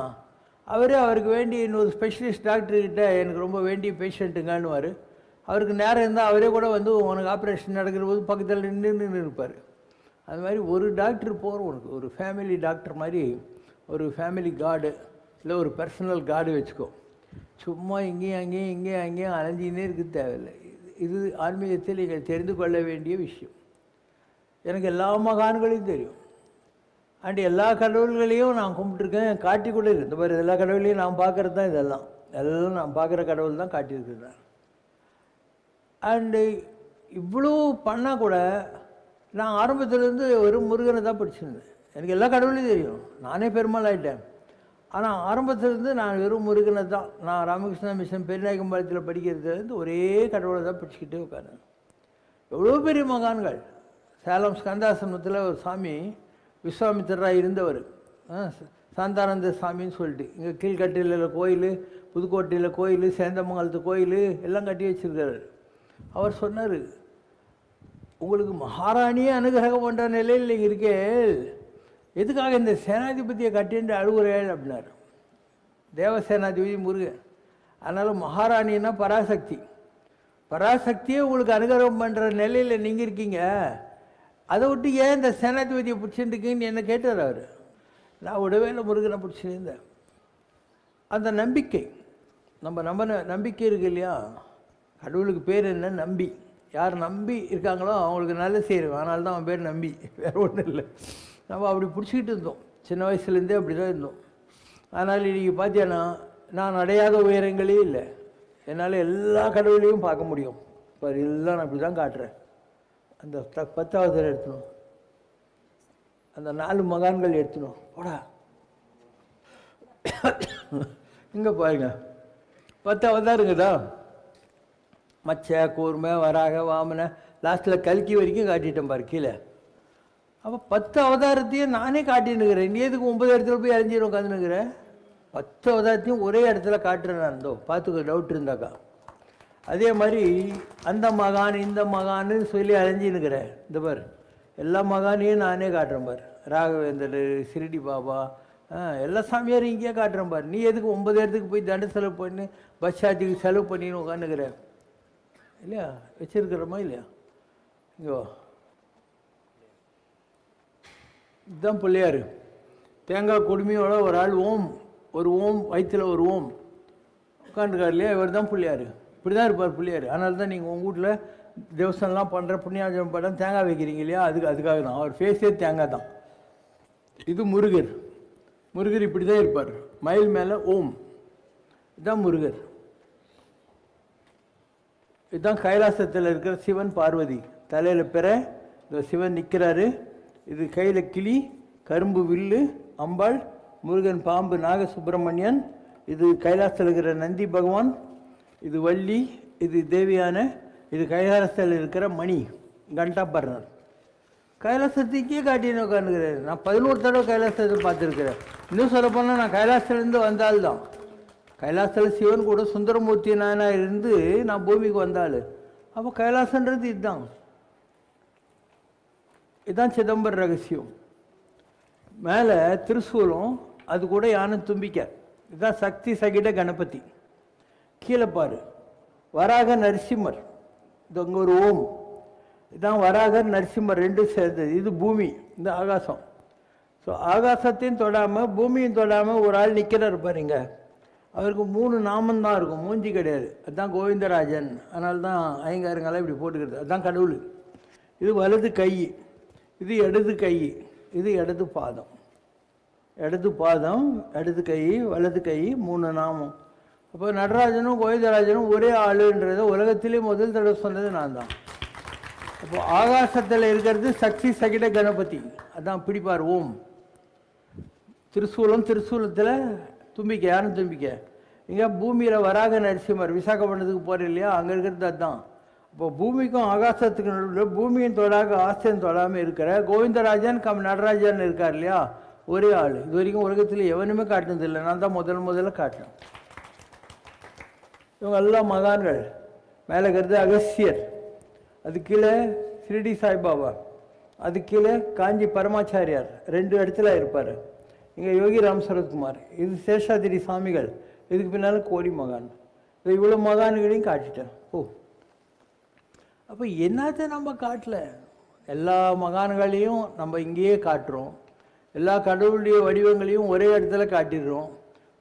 அவருக்கு வேண்டி இன்னொரு ஸ்பெஷலிஸ்ட் டாக்டர்கிட்ட எனக்கு ரொம்ப வேண்டிய பேஷண்ட்டுங்கன்னுவார். அவருக்கு நேரம் இருந்தால் அவரே கூட வந்து உனக்கு ஆப்ரேஷன் நடக்கிற போது பக்கத்தில் நின்று இருப்பார். அது மாதிரி ஒரு டாக்டர் போகிறோம் உனக்கு, ஒரு ஃபேமிலி டாக்டர் மாதிரி ஒரு ஃபேமிலி கார்டு இல்லை ஒரு பர்சனல் கார்டு வச்சுக்கோ. சும்மா இங்கேயும் அங்கேயும் அலைஞ்சின்னே இருக்க தேவையில்லை. இது ஆன்மீகத்தில் நீங்கள் தெரிந்து கொள்ள வேண்டிய விஷயம். எனக்கு எல்லா மகான்களையும் தெரியும், அண்ட் எல்லா கடவுள்களையும் நான் கும்பிட்டுருக்கேன், காட்டி கூட இருக்கு. இந்த மாதிரி எல்லா கடவுளையும் நான் பார்க்குறது தான் இதெல்லாம் நான் பார்க்குற கடவுள் தான் காட்டியிருக்கிறேன். அண்டு இவ்வளோ பண்ணால் கூட நான் ஆரம்பத்துலேருந்து ஒரு முருகனை தான் படிச்சிருந்தேன். எனக்கு எல்லா கடவுளையும் தெரியும், நானே பெருமாள் ஆகிட்டேன். ஆனால் ஆரம்பத்துலேருந்து நான் வெறும் முருகனை தான். நான் ராமகிருஷ்ணா மிஷன் பெருநாயக்கம்பாளையத்தில் படிக்கிறதுலேருந்து ஒரே கடவுளை தான் படிச்சுக்கிட்டே உட்காந்தேன். எவ்வளோ பெரிய மகான்கள். சேலம் ஸ்கந்தாசிரமத்தில் ஒரு சாமி விஸ்வாமித்திரராக இருந்தவர், சாந்தானந்த சாமின்னு சொல்லிட்டு, இங்கே கீழ்கட்டையில் கோயில், புதுக்கோட்டையில் கோயில், சேந்தமங்கலத்து கோயில் எல்லாம் கட்டி வச்சுருக்காரு. அவர் சொன்னார், உங்களுக்கு மகாராணியே அனுகிரகம் பண்ணுற நிலையில் நீங்கள் இருக்கே, எதுக்காக இந்த சேனாதிபதியை கட்டிட்டு அழுகுறேன் அப்படின்னாரு. தேவசேனாதிபதி முருகன். அதனால் மகாராணின்னா பராசக்தி, பராசக்தியே உங்களுக்கு அனுகிரகம் பண்ணுற நிலையில் நீங்கள் இருக்கீங்க, அதை விட்டு ஏன் இந்த சேனாதிபதியை பிடிச்சிருக்கீங்கன்னு என்ன கேட்டார் அவர். நான் விடவே இல்லை, முருகனை பிடிச்சிருந்தேன். அந்த நம்பிக்கை, நம்ம நம்பிக்கை இருக்கு இல்லையா, கடவுளுக்கு பேர் என்ன, நம்பி. யார் நம்பி இருக்காங்களோ அவங்களுக்கு நல்ல செய்கிறோம், அதனால தான் அவன் பேர் நம்பி, வேறு ஒன்றும் இல்லை. நம்ம அப்படி பிடிச்சிக்கிட்டு இருந்தோம், சின்ன வயசுலேருந்தே அப்படி தான் இருந்தோம். அதனால் இன்றைக்கி பார்த்தீங்கன்னா நான் அடையாத உயரங்களே இல்லை. என்னால் எல்லா கடவுளையும் பார்க்க முடியும். இப்போ எல்லாம் நான் அப்படி தான் காட்டுறேன். அந்த 10வது எடுத்துணும், அந்த 4 மகான்கள் எடுத்துணும் போடா. இங்கே பாருங்க, 10 அவதாருங்கதா, மச்ச, கூர்மை, வராக, வாமன, லாஸ்ட்டில் கல்கி வரைக்கும் காட்டிட்டேன் பாரு கீழே. அப்போ 10 அவதாரத்தையும் நானே காட்டினுக்கிறேன். நீ எதுக்கு 9 இடத்துல போய் அழிஞ்சிடும் உட்காந்துனுக்கிறேன்? 10 அவதாரத்தையும் ஒரே இடத்துல காட்டுறேன் நான். இருந்தோம் பார்த்துக்க, டவுட் இருந்தாக்கா. அதே மாதிரி அந்த மகான் இந்த மகான்னு சொல்லி அழிஞ்சினுக்கிறேன். இந்த பார் எல்லா மகானையும் நானே காட்டுறேன் பார். ராகவேந்தர், சிரிடி பாபா, எல்லா சாமியாரும் இங்கேயே காட்டுறேன் பார். நீ எதுக்கு 9 இடத்துக்கு போய் தண்ட செலவு பண்ணி பஸ் சார்ஜுக்கு செலவு பண்ணின்னு உட்காந்துக்கிறேன் இல்லையா? வச்சிருக்கிறோமா இல்லையா? இங்கோ இதுதான் பிள்ளையார். தேங்காய் கொடுமையோட ஒரு ஆள் ஓம், ஒரு ஓம் வயிற்றில் ஒரு ஓம் உட்காந்துருக்கார் இல்லையா? இவர் தான் பிள்ளையார். இப்படி தான் இருப்பார் பிள்ளையார். அதனால தான் நீங்கள் உங்கள் வீட்டில் தேவஸ்தானெலாம் பண்ணுற புண்ணியாஜனம் பண்ண தேங்காய் வைக்கிறீங்க இல்லையா? அதுக்காக தான். அவர் ஃபேஸே தேங்காய் தான். இது முருகர். முருகர் இப்படி தான் இருப்பார், மயில் மேலே ஓம். இதுதான் முருகர். இதுதான் கைலாசத்தில் இருக்கிற சிவன் பார்வதி. தலையில் பெற இந்த சிவன் நிற்கிறாரு. இது கையில் கிளி, கரும்பு வில்லு, அம்பாள், முருகன் பாம்பு, நாகசுப்பிரமணியன். இது கைலாசத்தில் இருக்கிற நந்தி பகவான். இது வள்ளி, இது தேவியான, இது கைலாசத்தில் இருக்கிற மணி, கண்டாபரணர். கைலாசத்துக்கே காட்டின்னு உட்காந்துக்கிறாரு. நான் 11 தடவை கைலாசத்தை பார்த்துருக்கிறேன். இன்னும் சொல்லப்போனால் நான் கைலாசத்துலேருந்து வந்தால்தான். கைலாசத்தில் சிவன் கூட சுந்தரமூர்த்தி நாயனார் இருந்து நான் பூமிக்கு வந்தாள். அப்போ கைலாசன்றது இதுதான். இதுதான் சிதம்பர ரகசியம். மேலே திருசூலம், அது கூட யானை தும்பிக்க. இதுதான் சக்தி சகிட கணபதி. கீழே பாரு, வராக நரசிம்மர். இது அங்கே ஒரு ஓம். இதுதான் வராகர் நரசிம்மர் ரெண்டும் சேர்ந்தது. இது பூமி, இந்த ஆகாசம். ஸோ ஆகாசத்தையும் தொடாமல் பூமியும் தொடாமல் ஒரு ஆள் நிற்கிறார் பாருங்க. அவருக்கு 3 நாமந்தான் இருக்கும், மூஞ்சி கிடையாது. அதுதான் கோவிந்தராஜன். அதனால தான் ஐயங்காரங்களாம் இப்படி போட்டுக்கிறது. அதுதான் கடவுள். இது வலது கை, இது இடது கை, இது இடது பாதம். இடது பாதம், இடது கை, வலது கை, 3 நாமம். அப்போ நடராஜனும் கோவிந்தராஜனும் ஒரே ஆளுன்றத உலகத்திலே முதல் தடவை சொன்னது நான் தான். அப்போ ஆகாசத்தில் இருக்கிறது சக்தி சகிட கணபதி. அதான் பிடிப்பார் ஓம். திருசூலம், திருசூலத்தில் தும்பிக்கை, யானை தும்பிக்கை. இங்கே பூமியில் வராக நரசிம்மர். விசாகப்பட்டினத்துக்கு போகிற இல்லையா, அங்கே இருக்கிறது அதுதான். இப்போ பூமிக்கும் ஆகாசத்துக்கு நடுவில் பூமியும் தொடாக ஆசையும் தொடாமல் இருக்கிற கோவிந்தராஜன் நடராஜன் இருக்கார் இல்லையா, ஒரே ஆள். இது வரைக்கும் உலகத்தில் எவனுமே காட்டினதில்லை. நான் தான் முதல்ல காட்டினேன். இவங்க எல்லாம் மகான்கள். மேலே இருக்கிறது அகஸ்தியர், அது கீழே ஷிரடி சாய்பாபா, அது கீழே காஞ்சி பரமாச்சாரியார் 2 இடத்துல இருப்பார். இங்கே யோகி ராம் சரத்குமார், இது சேஷாதிரி சாமிகள், இதுக்கு பின்னால் கோடி மகான். இவ்வளோ மகான்களையும் காட்டிட்டேன். ஓ, அப்போ என்னத்தை நம்ம காட்டல? எல்லா மகான்களையும் நம்ம இங்கேயே காட்டுறோம். எல்லா கடவுளுடைய வடிவங்களையும் ஒரே இடத்துல காட்டிடுறோம்.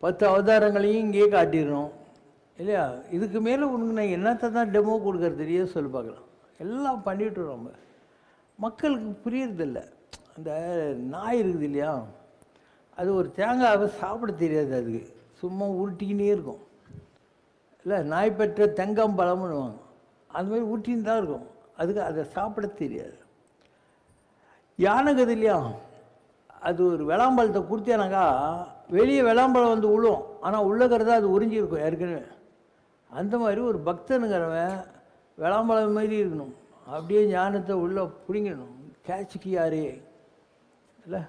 10 அவதாரங்களையும் இங்கேயே காட்டிடுறோம் இல்லையா? இதுக்கு மேலே உனக்கு நான் என்னத்தை தான் டெமோ கொடுக்கறது தெரியாது சொல்லி பார்க்கலாம். எல்லாம் பண்ணிவிட்டுறோம். நம்ம மக்களுக்கு புரியறதில்ல. அந்த நாய் இருக்குது இல்லையா, அது ஒரு தேங்காவை சாப்பிட தெரியாது. அதுக்கு சும்மா உருட்டிக்கினே இருக்கும் இல்லை, நாய் பெற்ற தெங்கம்பழம்னுவாங்க. அந்த மாதிரி ஊட்டின்னு தான் இருக்கும். அதுக்கு அதை சாப்பிட தெரியாது. யானைக்குது இல்லையா, அது ஒரு விளாம்பழத்தை கொடுத்தேனாக்கா வெளியே விளாம்பழம் வந்து விழும், ஆனால் உள்ளக்கிறத அது உறிஞ்சிருக்கும் ஏற்கனவே. அந்த மாதிரி ஒரு பக்தனுங்கிறவன் விளாம்பழம் மாதிரி இருக்கணும். அப்படியே ஞானத்தை உள்ளே பிடிங்கணும். கேட்சுக்கு யாரே இல்லை,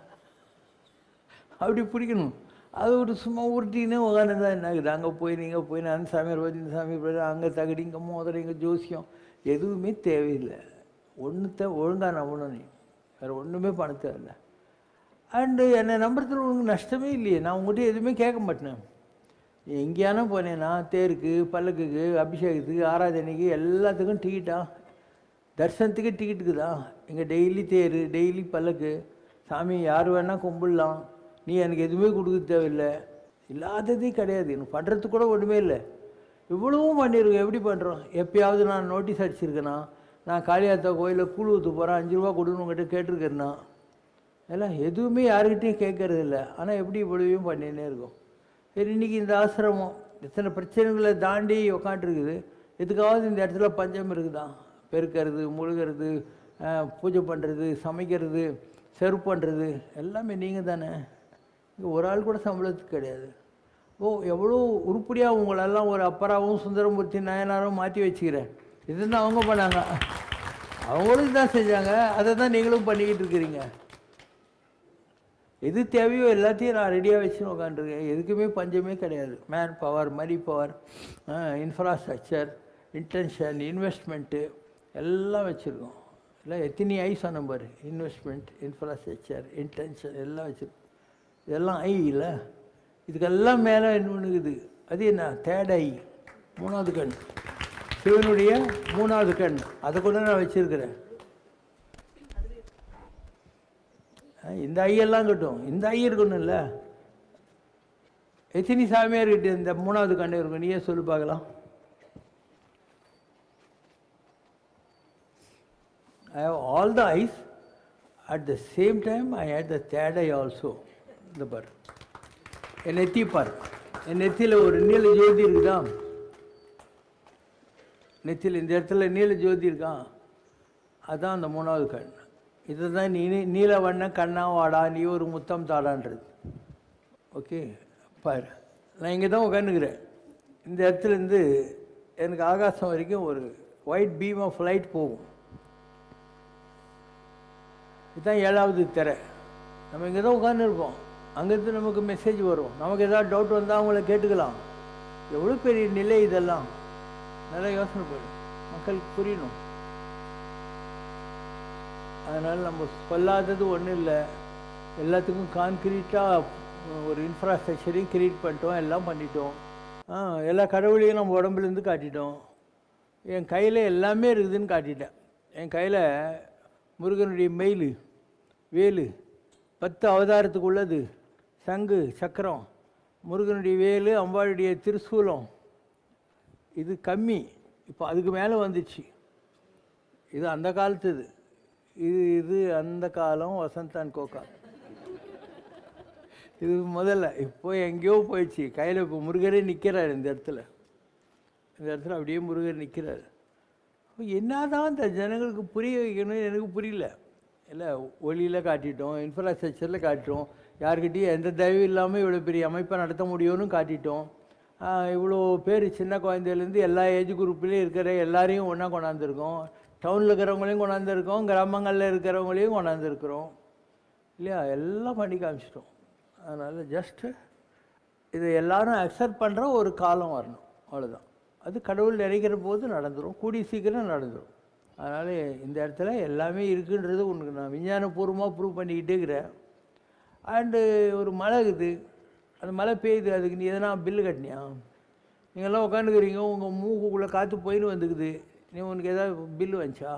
அப்படி பிடிக்கணும். அது ஒரு சும்மா உருட்டின்னு உட்காந்து தான் என்ன ஆகுது. அங்கே போய் நீங்கள் போய் அந்த சாமியார் பார்த்து இந்த சாமியார் பார்த்து அங்கே தகடி, இங்கே மோதிரம், இங்கே ஜோசியம், எதுவுமே தேவையில்லை. ஒழுங்காக நம்பணும். நீ வேறு ஒன்றுமே பண்ண தேவையில்லை. அண்டு என்னை நம்புறதுல உனக்கு நஷ்டமே இல்லையே. நான் உங்கள்கிட்ட எதுவுமே கேட்க மாட்டேன். எங்கேயானா போனேன்னா தேருக்கு, பல்லக்குக்கு, அபிஷேகத்துக்கு, ஆராதனைக்கு, எல்லாத்துக்கும் டிக்கெட்டா? தரிசனத்துக்கு டிக்கெட்டுக்குதா? இங்கே டெய்லி தேர், டெய்லி பல்லக்கு. சாமி யார் வேணால் கும்பிடலாம். நீ எனக்கு எதுவுமே கொடுக்க தேவையில்லை. இல்லாததே கிடையாது. எனக்கு பண்ணுறதுக்கு கூட ஒன்றுமே இல்லை. இவ்வளவும் பண்ணியிருக்கோம். எப்படி பண்ணுறோம்? எப்பயாவது நான் நோட்டீஸ் அடிச்சிருக்கேனா? நான் காளியாத்தா கோயிலில் கூழ் ஊற்று போகிறேன், 5 ரூபா கொடுன்னு உங்கள்கிட்ட கேட்டிருக்கேன்னா? எல்லாம் எதுவுமே யாருக்கிட்டையும் கேட்கறது இல்லை. ஆனால் எப்படி இவ்வளவையும் பண்ணினே இருக்கும். சரி, இன்றைக்கி இந்த ஆசிரமம் எத்தனை பிரச்சனைகளை தாண்டி உக்காண்ட்ருக்குது. எதுக்காவது இந்த இடத்துல பஞ்சம் இருக்குதா? பெருக்கிறது, முழுகிறது, பூஜை பண்ணுறது, சமைக்கிறது, சர்வ் பண்ணுறது எல்லாமே நீங்கள் தானே. இங்கே ஒரு ஆள் கூட சம்பளத்துக்கு கிடையாது. ஓ, எவ்வளோ உருப்படியாக உங்களெல்லாம் ஒரு அப்பராவும் சுந்தரமூர்த்தி நாயனாரும் மாற்றி வச்சுக்கிறேன். இதுதான் அவங்க பண்ணாங்க. அவங்களும் தான் செஞ்சாங்க. அதை தான் நீங்களும் பண்ணிக்கிட்டு இருக்கிறீங்க. எது தேவையோ எல்லாத்தையும் நான் ரெடியாக வச்சுன்னு உட்காந்துருக்கேன். எதுக்குமே பஞ்சமே கிடையாது. Man power, money power, infrastructure, intention, investment எல்லாம் வச்சுருக்கோம். இல்லை எத்தனை ஐ சொன்ன பாரு. இன்வெஸ்ட்மெண்ட், இன்ஃப்ராஸ்ட்ரக்சர், இன்டென்ஷன் எல்லாம் வச்சுருக்கோம். இதெல்லாம் ஐ இல்லை. இதுக்கெல்லாம் மேலே இன்னொன்றுக்குது. அது என்ன? தேர்ட் ஐ, 3வது கண். சிவனுடைய 3வது கண். அதை கூட நான் வச்சுருக்கிறேன். இந்த ஐயெல்லாம் கட்டும். இந்த ஐ இருக்கணும் இல்லை? எத்தனை சாமியார்கிட்ட இந்த 3வது கண்ணு இருக்கும்? நீயே சொல்லி பார்க்கலாம். I have all the eyes. At the same time, I had the third eye also. இந்த பார், என் நெத்தி பார். என் நெத்தியில் ஒரு நீல ஜோதி இருக்குதா? நெத்தியில் இந்த இடத்துல நீல ஜோதி இருக்கான். அதுதான் அந்த 3வது கண். இதை தான் நீல வண்ண கண்ணா வாடா, நீ ஒரு முத்தம் தாடான்றது. ஓகே பாரு, நான் இங்கே தான் உட்காந்துக்கிறேன். இந்த இடத்துலேருந்து எனக்கு ஆகாசம் வரைக்கும் ஒரு ஒயிட் பீம் ஆஃப் லைட் போகும். இதுதான் 7வது திரை. நம்ம இங்கே தான் உட்காந்துருக்கோம், அங்கேருந்து நமக்கு மெசேஜ் வரும். நமக்கு ஏதாவது டவுட் வந்தால் அவங்கள கேட்டுக்கலாம். எவ்வளோ பெரிய நிலை இதெல்லாம். நல்லா யோசனை பண்ணு, மக்களுக்கு புரியணும். அதனால் நம்ம சொல்லாதது ஒன்றும் இல்லை. எல்லாத்துக்கும் கான்க்ரீட்டாக ஒரு இன்ஃப்ராஸ்ட்ரக்சரையும் கிரியேட் பண்ணிட்டோம், எல்லாம் பண்ணிட்டோம். எல்லா கடவுளையும் நம்ம உடம்புலேருந்து காட்டிட்டோம். என் கையில் எல்லாமே இருக்குதுன்னு காட்டிட்டேன். என் கையில் முருகனுடைய மெயில், வேலு, 10 அவதாரத்துக்கு உள்ளது, சங்கு சக்கரம், முருகனுடைய வேலு, அம்பாளுடைய திருசூலம். இது கம்மி, இப்போ அதுக்கு மேலே வந்துச்சு. இது அந்த காலத்து இது அந்த காலம் வசந்தான் கோக்கா. இது முதல்ல. இப்போ எங்கேயோ போயிடுச்சு கையில். இப்போ முருகரே நிற்கிறார் இந்த இடத்துல. இந்த இடத்துல அப்படியே முருகர் நிற்கிறார். என்னதான் இந்த ஜனங்களுக்கு புரிய வைக்கணும்னு எனக்கு புரியல. இல்லை, ஒளியில் காட்டிட்டோம், இன்ஃப்ராஸ்ட்ரக்சரில் காட்டிட்டோம், யார்கிட்டையும் எந்த தயவும் இல்லாமல் இவ்வளோ பெரிய அமைப்பை நடத்த முடியும்னு காட்டிட்டோம். இவ்வளோ பேர் சின்ன குழந்தையிலேருந்து எல்லா ஏஜ் குரூப்லேயும் இருக்கிற எல்லாரையும் ஒன்றா கொண்டாந்துருக்கோம். டவுனில் இருக்கிறவங்களையும் கொண்டாந்துருக்கோம், கிராமங்களில் இருக்கிறவங்களையும் கொண்டாந்துருக்குறோம். இல்லையா? எல்லாம் பண்ணி காமிச்சிட்டோம். அதனால் ஜஸ்ட்டு இதை எல்லோரும் அக்செப்ட் பண்ணுற ஒரு காலம் வரணும், அவ்வளோதான். அது கடவுள் நினைக்கிற போது நடந்துடும், கூடி சீக்கிரம் நடந்துடும். அதனால் இந்த இடத்துல எல்லாமே இருக்குன்றது உனக்கு நான் விஞ்ஞானபூர்வமாக ப்ரூவ் பண்ணிக்கிட்டே இருக்கிறேன். அண்டு ஒரு மழை இருக்குது, அந்த மழை பெய்யுது, அதுக்கு நீ எதனா பில்லு கட்டினியா? நீங்கள்லாம் உட்காந்துக்கிறீங்க, உங்கள் மூக்குக்குள்ளே காற்று போயின்னு வந்துக்குது, நீ உனக்கு எதாவது பில்லு வந்துச்சா?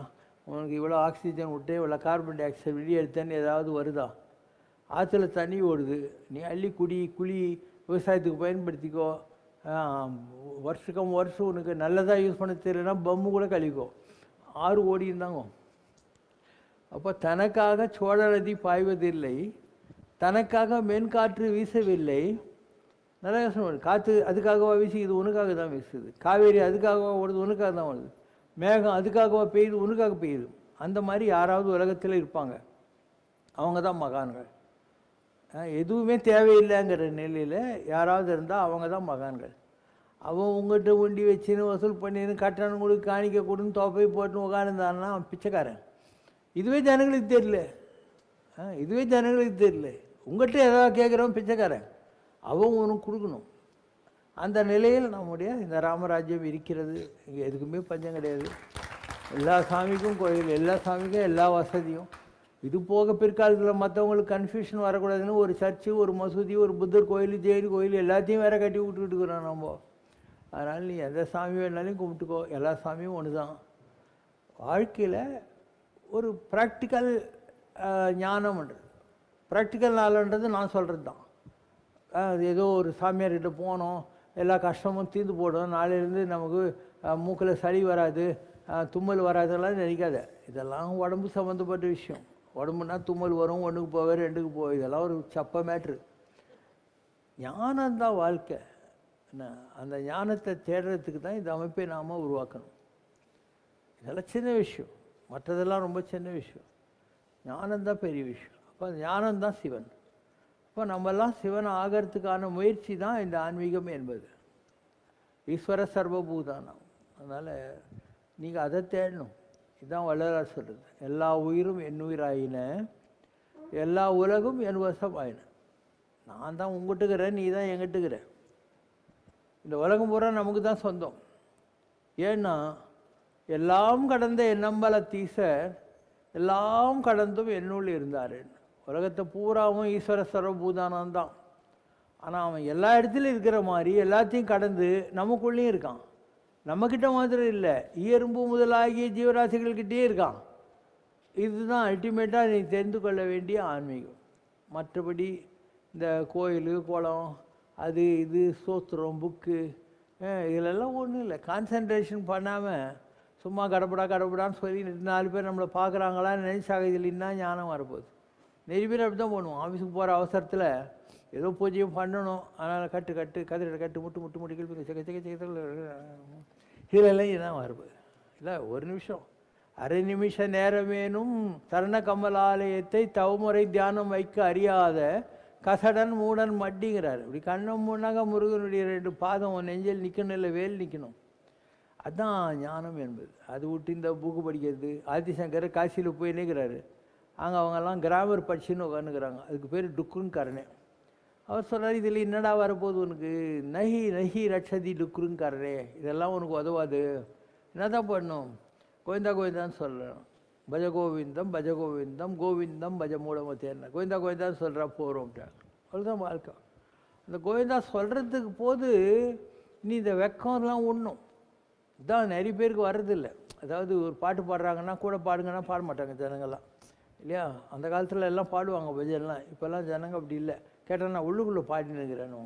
உனக்கு இவ்வளோ ஆக்சிஜன் விட்டு இவ்வளோ கார்பன் டை ஆக்சைடு வெளியே எடுத்தேன்னு ஏதாவது வருதா? ஆற்றுல தண்ணி ஓடுது, நீ அள்ளி குழி விவசாயத்துக்கு பயன்படுத்திக்கோ. வருஷம் உனக்கு நல்லதாக யூஸ் பண்ண தெரியலன்னா பம்மு கூட கழிக்கோ. ஆறு ஓடிந்தாங்க. அப்போ தனக்காக சோழ நதி பாய்வதில்லை, தனக்காக மென்காற்று வீசவில்லை. நல்லா யோசனை. காற்று அதுக்காகவா வீசிக்குது? உனக்காக தான் வீசுது. காவேரி அதுக்காகவா ஓடுது? உனக்காக தான் ஓடுது. மேகம் அதுக்காகவா பெய்யுது? உனக்காக பெய்யுது. அந்த மாதிரி யாராவது உலகத்தில் இருப்பாங்க, அவங்க தான் மகான்கள். எதுவுமே தேவையில்லைங்கிற நிலையில் யாராவது இருந்தால் அவங்க தான் மகான்கள். அவன் உங்கள்கிட்ட உண்டி வச்சுன்னு வசூல் பண்ணின்னு கட்டணம் கொடுத்து காணிக்க கொடுன்னு தொப்பை போட்டுன்னு உட்காந்துருந்தான்னா அவன் பிச்சைக்காரன். இதுவே ஜனங்களுக்கு தெரியல. இதுவே ஜனங்களுக்கு தெரியல. உங்கள்கிட்ட ஏதாவது கேட்குறவன் பிச்சைக்காரன், அவன் உனக்கு கொடுக்கணும். அந்த நிலையில் நம்முடைய இந்த ராமராஜ்யம் இருக்கிறது. இங்கே எதுக்குமே பஞ்சம் கிடையாது. எல்லா சாமிக்கும் கோயில், எல்லா சாமிக்கும் எல்லா வசதியும். இது போக பிற்காலத்தில் மற்றவங்களுக்கு கன்ஃபியூஷன் வரக்கூடாதுன்னு ஒரு சர்ச்சு, ஒரு மசூதி, ஒரு புத்தர் கோயில், ஜெயின் கோயில் எல்லாத்தையும் வேறு கட்டி விட்டுக்கிட்டு இருக்கிறோம் நம்ம. அதனால் நீ எந்த சாமி வேணாலும் கும்பிட்டுக்கோ, எல்லா சாமியும் ஒன்று தான். வாழ்க்கையில் ஒரு ப்ராக்டிக்கல் ஞானம்ன்றது, ப்ராக்டிக்கல் நாளன்றது நான் சொல்கிறது தான். அது ஏதோ ஒரு சாமியார்கிட்ட போனோம், எல்லா கஷ்டமும் தீர்ந்து போடும், நாளையிலேருந்து நமக்கு மூக்கில் சளி வராது, தும்மல் வராதெல்லாம் நினைக்காத. இதெல்லாம் உடம்பு சம்மந்தப்பட்ட விஷயம். உடம்புனா தும்மல் வரும், ஒன்றுக்கு போவே, ரெண்டுக்கு போகும், இதெல்லாம் ஒரு சப்ப மேட்ரு. ஞானந்தான் வாழ்க்கை. என்ன, அந்த ஞானத்தை தேடுறதுக்கு தான் இந்த அமைப்பை நாம் உருவாக்கணும். இதெல்லாம் சின்ன விஷயம், மற்றதெல்லாம் ரொம்ப சின்ன விஷயம். ஞானந்தான் பெரிய விஷயம். அப்போ ஞானந்தான் சிவன். இப்போ நம்மெல்லாம் சிவன் ஆகிறதுக்கான முயற்சி தான் இந்த ஆன்மீகம் என்பது. ஈஸ்வர சர்வபூதானம். அதனால் நீங்கள் அதை தேடணும். இதுதான் வள்ளலார் சொல்கிறது. எல்லா உயிரும் என் உயிராயின, எல்லா உலகும் என் வசம் ஆயின. நான் தான் உங்கள்கிட்டுக்கிறேன், நீ தான் எங்கிட்டுக்கிற. இந்த உலகம் பூரா நமக்கு தான் சொந்தம். ஏன்னா எல்லாம் கடந்த என்னம்பல தீசர் எல்லாம் கடந்தும் என்னுள் இருந்தார். உலகத்தை பூராவும் ஈஸ்வர சர்வபூதானம் தான். ஆனால் அவன் எல்லா இடத்துலையும் இருக்கிற மாதிரி எல்லாத்தையும் கடந்து நமக்குள்ளேயும் இருக்கான். நம்மக்கிட்ட மாத்திரம் இல்லை, இயற்பு முதலாகிய ஜீவராசிகள்கிட்டே இருக்கான். இதுதான் அல்டிமேட்டாக நீ தெரிந்து கொள்ள வேண்டிய ஆன்மீகம். மற்றபடி இந்த கோயில் குளம் அது இது சோத்திரம் புக்கு இதிலெல்லாம் ஒன்றும் இல்லை. கான்சன்ட்ரேஷன் பண்ணாமல் சும்மா கடப்படான்னு சொல்லி 4 பேர் நம்மளை பார்க்குறாங்களான்னு நினைச்சாக இதில் என்ன ஞானம் வரப்போகுது. நிறைய பேர் அப்படி தான் பண்ணுவோம். ஆஃபீஸுக்கு போகிற அவசரத்தில் ஏதோ பூஜையும் பண்ணணும், அதனால் கதிரை முட்டு முடிக்கல் இதிலெல்லாம் இதுதான் வரப்போகுது. இல்லை, ஒரு நிமிஷம், அரை நிமிஷ நேரமேனும் சரண கமலாலயத்தை தவமுறை தியானம் வைக்க அறியாத கசடன் மூடன் மட்டிங்கிறார். இப்படி கண்ணம் மூணாக முருகனுடைய 2 பாதம் நெஞ்சில் நிற்கணும், இல்லை வேல் நிற்கணும். அதுதான் ஞானம் என்பது. அது விட்டு இந்த புக்கு படிக்கிறது. ஆதிசங்கர் காசியில் போய் நிற்கிறாரு, அங்கே அவங்கெல்லாம் கிராமர் படிச்சுன்னு உட்காந்துக்கிறாங்க. அதுக்கு பேர் டுக்குருங்காரனே. அவர் சொல்கிறார், இதில் என்னடா வரப்போகுது உனக்கு, நஹி நஹி ரட்சதி டுக்குருங்காரனே, இதெல்லாம் உனக்கு உதவாது, என்ன தான் பண்ணணும், கோவிந்தா கோவிந்தான்னு சொல்லணும், பஜ கோவிந்தம் பஜ கோவிந்தம் கோவிந்தம் பஜ மூடமத்தேன்னு கோவிந்தா கோவிந்தான்னு சொல்கிறா போகிறோம்ட்டாங்க. அவ்வளோதான் வாழ்க்கை. அந்த கோவிந்தா சொல்கிறதுக்கு போது நீ இந்த வெக்கம்லாம் ஒன்றும் இதான் நிறைய பேருக்கு வர்றதில்லை. அதாவது ஒரு பாட்டு பாடுறாங்கன்னா கூட பாடுங்கன்னா பாட மாட்டாங்க ஜனங்கள்லாம் இல்லையா. அந்த காலத்தில் எல்லாம் பாடுவாங்க பஜன்லாம். இப்போல்லாம் ஜனங்க அப்படி இல்லை. கேட்டால் நான் உள்ளுக்குள்ளே பாடினுங்கிறேன்னு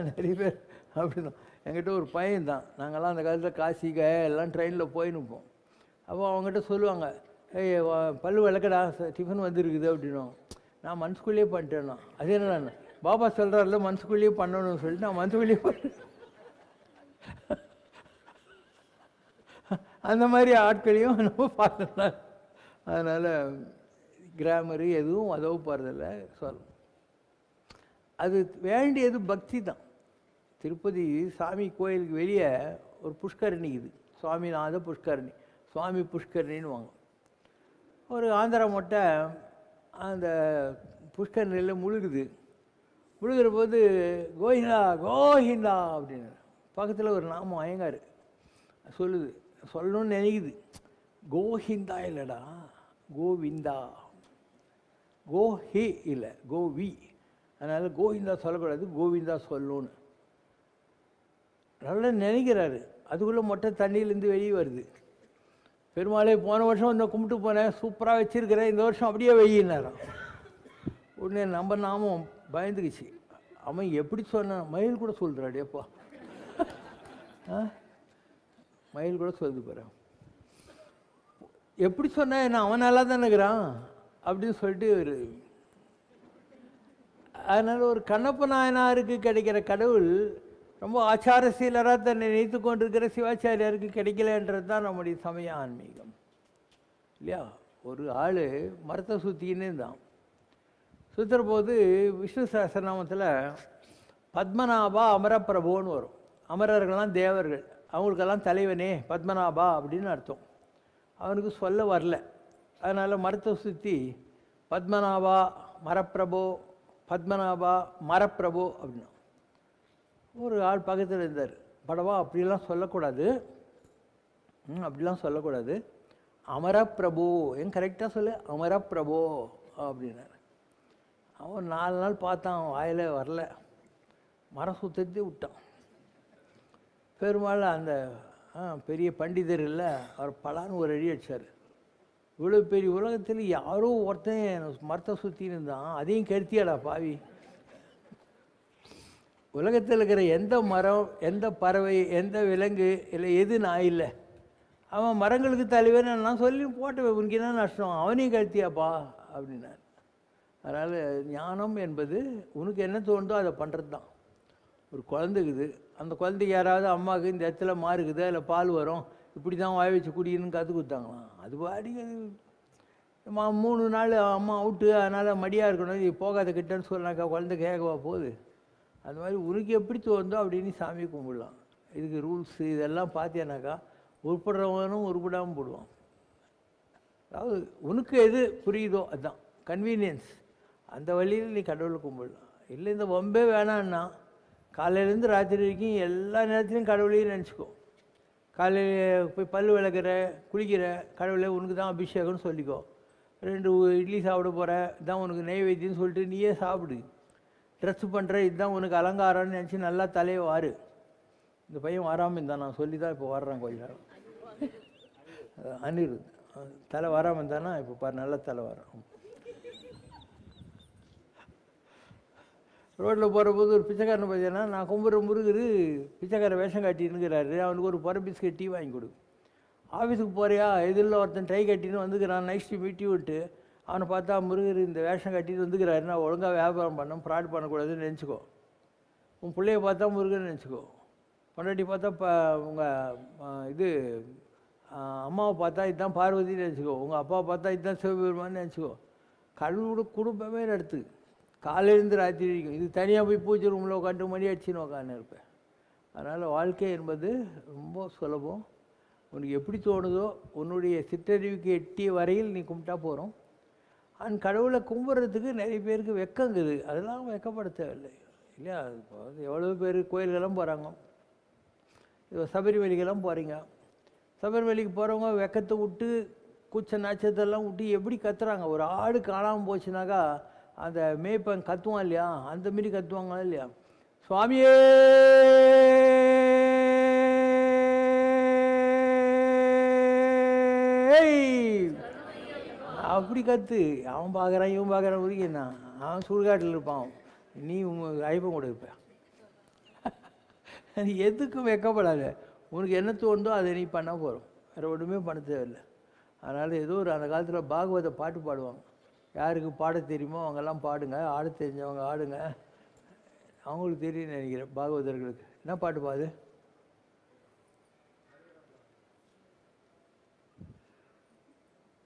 நிறைய பேர் அப்படிதான். என்கிட்ட ஒரு பையன் தான், நாங்கள்லாம் அந்த காலத்தில் காசிக்க எல்லாம் ட்ரெயினில் போயின்னுப்போம். அப்போ அவங்ககிட்ட சொல்லுவாங்க, ஏய் பல்லு விளக்கடா டிஃபன் வந்துருக்குது அப்படின்னும். நான் மனசுக்குள்ளேயே பண்ணிட்டேன்னா, அது என்ன பாபா சொல்கிறாரில்ல மனசுக்குள்ளேயே பண்ணணும்னு சொல்லிட்டு நான் மனசுக்குள்ளேயே பண்ணேன். அந்த மாதிரி ஆட்களையும் நம்ம பார்க்கலாம். அதனால் கிராமரு எதுவும் உதவ போகிறதில்ல சொல்லும். அது வேண்டியது பக்தி தான். திருப்பதி சாமி கோயிலுக்கு வெளியே ஒரு புஷ்கரணி இது, சுவாமிநாத புஷ்கரணி, சுவாமி புஷ்கரணின்னு வாங்க. ஒரு ஆந்திரா மொட்டை அந்த புஷ்கரணியில் முழுகுது. முழுகிற போது கோஹிந்தா கோஹிந்தா அப்படின்னு பக்கத்தில் ஒரு நாமம் ஐயங்கார் சொல்லுது, சொல்லணும்னு நினைக்குது. கோஹிந்தா இல்லைடா கோவிந்தா, கோஹி இல்லை கோவி. அதனால் கோவிந்தா சொல்லக்கூடாது, கோவிந்தா சொல்லணும்னு நல்லா நினைக்கிறாரு. அதுக்குள்ளே மொட்டை தண்ணியிலேருந்து வெளியே வருது. பெருமாளே போன வருஷம் இந்த கும்பிட்டு போனேன், சூப்பராக வச்சுருக்கிறேன், இந்த வருஷம் அப்படியே வெயின்னாராம். உடனே நம்ம நாமும் பயந்துக்குச்சு. அவன் எப்படி சொன்னான், மயில் கூட சொல்கிறாடேப்பா, மயில் கூட சொல்லுது பாரு, எப்படி சொன்னா என்ன, அவன் நல்லா தானே இருக்கிறான் அப்படின்னு சொல்லிட்டு ஒரு. அதனால் ஒரு கண்ணப்ப நாயனாருக்கு கிடைக்கிற கடவுள் ரொம்ப ஆச்சாரசீலராக தன்னை நினைத்து கொண்டிருக்கிற சிவாச்சாரியாருக்கு கிடைக்கலன்றது தான் நம்முடைய சமய ஆன்மீகம் இல்லையா. ஒரு ஆள் மரத்தை சுற்றின்னு தான் சுற்றுற போது விஷ்ணு சஹஸ்ரநாமத்தில் பத்மநாபா அமரப்பிரபோன்னு வரும். அமரர்கள்லாம் தேவர்கள், அவங்களுக்கெல்லாம் தலைவனே பத்மநாபா அப்படின்னு அர்த்தம். அவனுக்கு சொல்ல வரல, அதனால் மரத்தை சுற்றி பத்மநாபா மரப்பிரபோ பத்மநாபா மரப்பிரபோ அப்படின்னா. ஒரு ஆள் பக்கத்தில் இருந்தார், படவா அப்படிலாம் சொல்லக்கூடாது, அப்படிலாம் சொல்லக்கூடாது, அமரப்பிரபு என் கரெக்டாக சொல்லு, அமரப்பிரபு அப்படின்னார். அவன் 4 நாள் பார்த்தான், அவன் வாயில் வரல, மரம் சுற்றி விட்டான். பெருமாள் அந்த பெரிய பண்டிதர் இல்லை, அவர் பலான்னு ஒரு அடி அடித்தார். இவ்வளோ பெரிய உலகத்தில் யாரோ ஒருத்தன் மரத்தை சுற்றின்னு இருந்தான், அதையும் கெடுத்தியாடா பாவி. உலகத்தில் இருக்கிற எந்த மரம், எந்த பறவை, எந்த விலங்கு இல்லை எது நான் இல்லை, அவன் மரங்களுக்கு தலைவர் நான் சொல்லி போட்டு உனக்கு என்ன நஷ்டம், அவனையும் கழுத்தியாப்பா அப்படின்னார். அதனால் ஞானம் என்பது உனக்கு என்ன தோணுதோ அதை பண்ணுறது தான். ஒரு குழந்தைக்குது, அந்த குழந்தைக்கு யாராவது அம்மாவுக்கு இந்த இடத்துல மாறுக்குது, அதில் பால் வரும், இப்படி தான் வாய் வச்சு குடிக்கணும்னு கற்றுக் கொடுத்தாங்களாம். அது பாடி 3 நாள் அம்மா அவுட்டு, அதனால் மடியாக இருக்கணும், நீ போகாத கிட்டன்னு சொன்னாக்கா குழந்தை கேட்கவா போகுது. அது மாதிரி உனக்கு எப்படி தோணுதோ அப்படின்னு சாமி கும்பிடலாம். இதுக்கு ரூல்ஸு இதெல்லாம் பார்த்தேனாக்கா உருப்படுறவனும் உருப்படாமல் போடுவான். அதாவது உனக்கு எது புரியுதோ அதுதான் கன்வீனியன்ஸ், அந்த வழியில் நீ கடவுளை கும்பிடலாம். இல்லை இந்த வம்பே வேணான்னா காலையிலேருந்து ராத்திரி வரைக்கும் எல்லா நேரத்துலையும் கடவுளையும் நினச்சிக்கோ. காலையில் போய் பல் விளக்குற, குளிக்கிற, கடவுளை உனக்கு தான் அபிஷேகம்னு சொல்லிக்கோ. 2 இட்லி சாப்பிட போகிற, இதுதான் உனக்கு நெய்வேத்தியம்னு சொல்லிட்டு நீயே சாப்பிடு. ட்ரெஸ்ஸு பண்ணுற, இதுதான் உனக்கு அலங்காரம்னு நினச்சி நல்லா தலையை வாரு. இந்த பையன் வராமல் இருந்தான், நான் சொல்லி தான் இப்போ வர்றேன் கொஞ்ச நேரம். அனிருத் தலை வராமல் இருந்தானா இப்போ பாரு நல்லா தலை வரான். ரோட்டில் போகிற போது ஒரு பிச்சைக்காரனை பார்த்தீங்கன்னா, நான் கும்பிட்ற முருகர் பிச்சைக்கார வேஷம் காட்டின்னுக்கிறாரு, அவனுக்கு ஒரு பர பிஸ்கட் டீ வாங்கி கொடு. ஆஃபீஸுக்கு போகிறியா, எதிரில் ஒருத்தன் டை கட்டின்னு வந்துக்கிறான், நைஸ்ட்டு மீட்டி விட்டு அவனை பார்த்தா முருகர் இந்த வேஷம் கட்டிட்டு வந்துக்கிறாரு, நான் ஒழுங்காக வியாபாரம் பண்ணேன், ஃப்ராட் பண்ணக்கூடாதுன்னு நினச்சிக்கோ. உன் பிள்ளைய பார்த்தா முருகன் நினச்சிக்கோ. பொண்டாட்டி பார்த்தா உங்கள் இது அம்மாவை பார்த்தா இதுதான் பார்வதின்னு நினச்சிக்கோ. உங்கள் அப்பாவை பார்த்தா இதுதான் சிவபெருமான்னு நினச்சிக்கோ. கடவுளோட குடும்பமே நடத்து. காலையிலேருந்து ராத்திரி வரைக்கும் இது தனியாக போய் பூஜை ரூமில் உட்காந்து மணி அடிச்சுன்னு உட்காந்து இருப்பேன். அதனால் வாழ்க்கை என்பது ரொம்ப சுலபம். உனக்கு எப்படி தோணுதோ உன்னுடைய சிற்றறிவுக்கு எட்டிய வரையில் நீ கும்பிட்டா போகிறோம். கடவுளை கும்பிட்றதுக்கு நிறைய பேருக்கு வெக்கங்குது. அதெல்லாம் வெக்கப்பட தேவையில்லை இல்லையா? இப்போ வந்து எவ்வளோ பேர் கோயில்கள்லாம் போகிறாங்க, இப்போ சபரிமலைக்கெல்லாம் போகிறீங்க. சபரிமலைக்கு போகிறவங்க வெக்கத்தை விட்டு கூச்ச நாச்சத்தெல்லாம் விட்டு எப்படி கத்துறாங்க. ஒரு ஆடு காணாமல் போச்சுனாக்கா அந்த மேய்ப்பன் கத்துவான் இல்லையா, அந்த மாரி கத்துவாங்களா இல்லையா? சுவாமியே அப்படி கத்து. அவன் பார்க்குறான் இவன் பார்க்குறான் உரிக்கண்ணா, அவன் சுடுகாட்டில் இருப்பான், நீ ஐப்பம் கூட இருப்ப. நீ எதுக்கும் வெக்கப்படாத. உனக்கு என்ன தோணுதோ அதை நீ பண்ண போகிறோம், வேறு ஒன்றுமே பண்ண தேவையில்லை. அதனால் ஏதோ ஒரு அந்த காலத்தில் பாகவத பாட்டு பாடுவாங்க. யாருக்கு பாட தெரியுமோ அவங்கெல்லாம் பாடுங்க, ஆட தெரிஞ்சவங்க ஆடுங்க. அவங்களுக்கு தெரியும்னு நினைக்கிறேன் பாகவதர்களுக்கு. என்ன பாட்டு பாடு?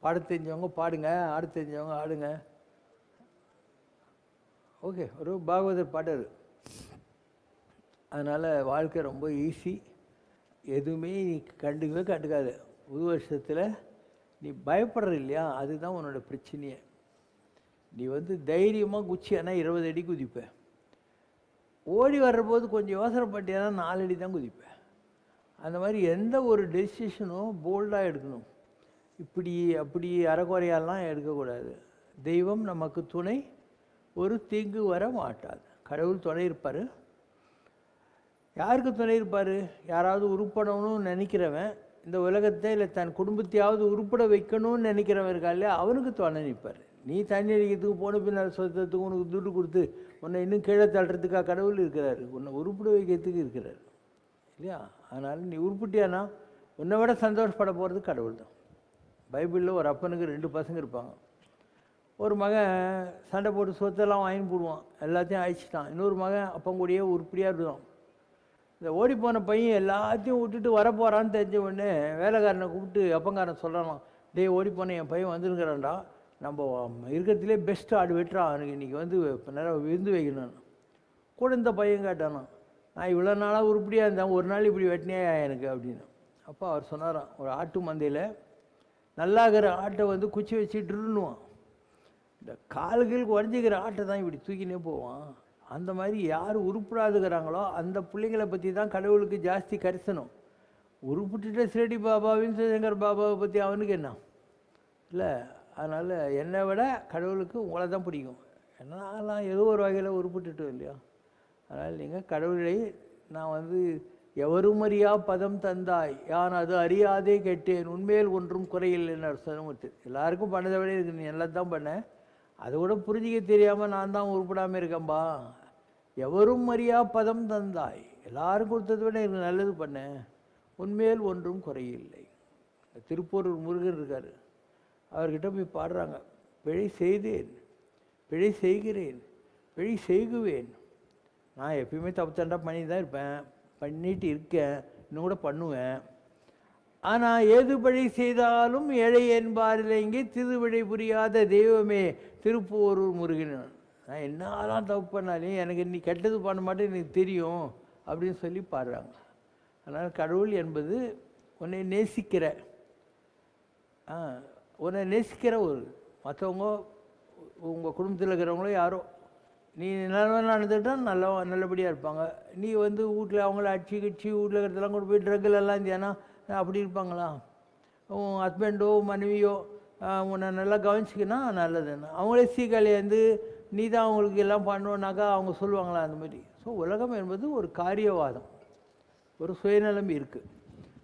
பாட தெரிஞ்சவங்க பாடுங்க, ஆட தெரிஞ்சவங்க ஆடுங்க. ஓகே, ஒரு பாகவதர் பாடுறாரு. அதனால் வாழ்க்கை ரொம்ப ஈஸி. எதுவுமே நீ கண்டுக்காது. புது வருஷத்தில் நீ பயப்படுற இல்லையா, அதுதான் உன்னோட பிரச்சனையே. நீ வந்து தைரியமாக குச்சியானா 20 அடி குதிப்ப. ஓடி வர்றபோது கொஞ்சம் யோசனை பண்ணிட்டேன்னா 4 அடி தான் குதிப்பேன். அந்த மாதிரி எந்த ஒரு டெசிஷனும் போல்டாக எடுக்கணும். இப்படி அப்படி அறகுறையாலாம் எடுக்கக்கூடாது. தெய்வம் நமக்கு துணை, ஒரு தீங்கு வர மாட்டாது. கடவுள் துணை இருப்பார். யாருக்கு துணை இருப்பார்? யாராவது உருப்படணும்னு நினைக்கிறவன், இந்த உலகத்தை இல்லை தன் குடும்பத்தையாவது உருப்பட வைக்கணும்னு நினைக்கிறவன் இருக்கா இல்லையா, அவனுக்கு துணை நிற்பார். நீ தண்ணி அடிக்கிறதுக்கு போன பின்னால் சொத்தத்துக்கு உனக்கு துட்டு கொடுத்து உன்னை இன்னும் கீழே தள்ளுறதுக்காக கடவுள் இருக்கிறாரு, உன்னை உருப்பட வைக்கிறதுக்கு இருக்கிறார் இல்லையா? அதனால் நீ உருப்பிட்டியானா உன்னை விட சந்தோஷப்பட போகிறது கடவுள் தான். பைபிளில் ஒரு அப்பனுக்கு 2 பசங்க இருப்பாங்க. ஒரு மகன் சண்டை போட்டு சொத்தெல்லாம் வாங்கி போடுவான், எல்லாத்தையும் அழிச்சிட்டான். இன்னொரு மகன் அப்பன் கூடயே உருப்படியாக இருந்தான். இந்த ஓடிப்போன பையன் எல்லாத்தையும் விட்டுட்டு வரப்போகிறான்னு தெரிஞ்ச உடனே வேலைக்காரனை கூப்பிட்டு அப்பங்காரன் சொல்லலாம், டே ஓடிப்போன என் பையன் வந்துருக்கிறான்டா, நம்ம இருக்கிறதுலே பெஸ்ட் ஆடு வெட்டுறான், அவனுக்கு இன்றைக்கி வந்து நேரம் விருந்து வைக்கணும். கூட இந்த பையன் கேட்டானா, நான் இவ்வளோ நாளாக உருப்படியாக இருந்தேன், ஒரு நாள் இப்படி வெட்டினே எனக்கு அப்படின்னு. அப்போ அவர் சொன்னாராம், ஒரு ஆட்டு மந்தையில் நல்லாகிற ஆட்டை வந்து குச்சி வச்சுட்டுருன்னுவான், இந்த கால்களுக்கு உடஞ்சிக்கிற ஆட்டை தான் இப்படி தூக்கினே போவான். அந்த மாதிரி யார் உருப்படாதுக்கிறாங்களோ அந்த பிள்ளைங்களை பற்றி தான் கடவுளுக்கு ஜாஸ்தி கரிசனம். உருப்பிட்டுட்ட சிரடி பாபா, வின்சங்கர் பாபாவை பற்றி அவனுக்கு என்ன இல்லை? அதனால் என்னை விட கடவுளுக்கு உங்களை தான் பிடிக்கும். என்னெல்லாம் ஏதோ ஒரு வகையில் உருப்பிட்டுட்டோம் இல்லையா? அதனால் நீங்கள் கடவுளை நான் வந்து எவரும் அறியா பதம் தந்தாய், யான் அது அறியாதே கேட்டேன், உண்மையில் ஒன்றும் குறையில்லைன்னு சொன்னமுத்து. எல்லாருக்கும் பண்ணதை விட இருக்கு, நீ எல்லாம் தான் பண்ண, அதை கூட புரிஞ்சிக்க தெரியாமல் நான் தான் உருப்படாமல் இருக்கேன்பா. எவரும் அறியா பதம் தந்தாய், எல்லாரும் கொடுத்ததை விட எனக்கு நல்லது பண்ணேன், உண்மையில் ஒன்றும் குறையில்லை. திருப்பூரூர் முருகன் இருக்கார், அவர்கிட்ட போய் பாடுறாங்க, பிழை செய்தேன், பிழை செய்கிறேன், பிழை செய்குவேன். நான் எப்பயுமே தப்பு தண்டா பண்ணி தான் இருப்பேன், பண்ணிட்டு இருக்கேன், இன்னும் கூட பண்ணுவேன். ஆனால் ஏது பழி செய்தாலும் ஏழை என்பாரில் இங்கே திருவிழை புரியாத தெய்வமே திருப்பூரூர் முருகன். நான் என்னதான் தப்பு பண்ணாலும் எனக்கு நீ கெட்டது பண்ண மாட்டேன் எனக்கு தெரியும் அப்படின்னு சொல்லி பாடுறாங்க. அதனால் கடவுள் என்பது உன்னை நேசிக்கிற, உன்னை நேசிக்கிற ஒரு மற்றவங்க உங்கள் குடும்பத்தில் இருக்கிறவங்களோ யாரோ, நீ நல்லவன் நடந்துட்டால் நல்லபடியாக இருப்பாங்க. நீ வந்து வீட்டில் அவங்கள அடிச்சு கிடிச்சு வீட்டில் இருக்கிறதெல்லாம் கொண்டு போய் ட்ரக்கிலெல்லாம் இருந்தியானா அப்படி இருப்பாங்களா? உன் ஹஸ்பண்டோ மனைவியோ உன்னை நல்லா கவனிச்சிக்கினா நல்லதுன்னு. அவங்களே சீக்காளிலேருந்து நீ தான் அவங்களுக்கு எல்லாம் பண்ணுவோன்னாக்கா அவங்க சொல்லுவாங்களா அந்த மாதிரி? ஸோ உலகம் என்பது ஒரு காரியவாதம், ஒரு சுயநலம் இருக்குது.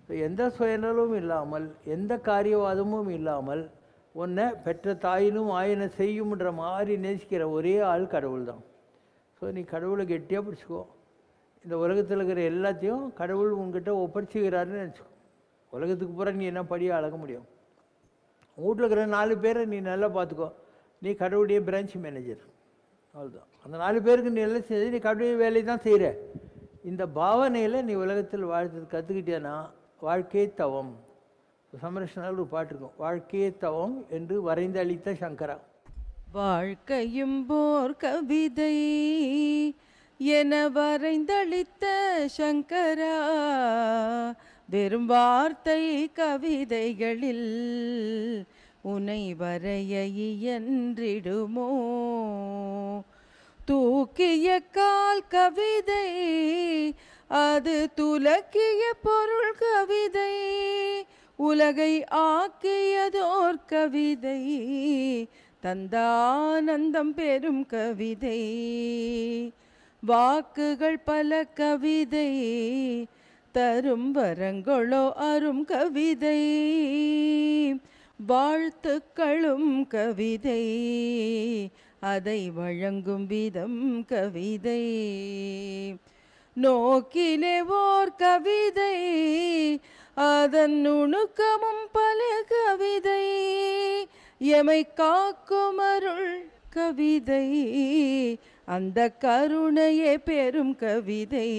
ஸோ எந்த சுயநலமும் இல்லாமல் எந்த காரியவாதமும் இல்லாமல் உன்னை பெற்ற தாயினும் ஆயினை செய்யும்ன்ற மாதிரி நேசிக்கிற ஒரே ஆள் கடவுள் தான். ஸோ நீ கடவுளை கெட்டியாக பிடிச்சிக்கோ. இந்த உலகத்தில் இருக்கிற எல்லாத்தையும் கடவுள் உங்ககிட்ட ஒப்படைச்சிக்கிறாருன்னு நினச்சிக்கோ. உலகத்துக்கு பூரா நீ என்ன படியாக அழக முடியும்? வீட்டில் இருக்கிற 4 பேரை நீ நல்லா பார்த்துக்கோ, நீ கடவுளுடைய பிரான்ச் மேனேஜர், அவ்வளோதான். அந்த 4 பேருக்கு நீ எல்லாம் செஞ்சு நீ கடவுளுடைய வேலையை தான் செய்கிற. இந்த பாவனையில் நீ உலகத்தில் வாழ்த்து கற்றுக்கிட்டேன்னா வாழ்க்கையே தவம். சமரசனால் ஒரு பாட்டு இருக்கும், வாழ்க்கையே தவம் என்று வரைந்து அளித்த சங்கரா.
வாழ்க்கையும் போர் கவிதை என வரைந்தளித்த சங்கரா, வெறும் வார்த்தை கவிதைகளில் உனை வரைய இயன்றிடுமோ? தூக்கிய கால் கவிதை அது துலக்கிய பொருள் கவிதை, உலகை ஆக்கியதோர் கவிதை, தந்தானந்தம் பெரும் கவிதை. வாக்குகள் பல கவிதை, தரும் வரங்களோ அரும் கவிதை, வாழ்த்துக்களும் கவிதை, அதை வழங்கும் விதம் கவிதை. நோக்கிலே ஓர் கவிதை, அதன் நுணுக்கமும் பல கவிதை, எமை காக்கும் அருள் கவிதை, அந்த கருணையே பெரும் கவிதை.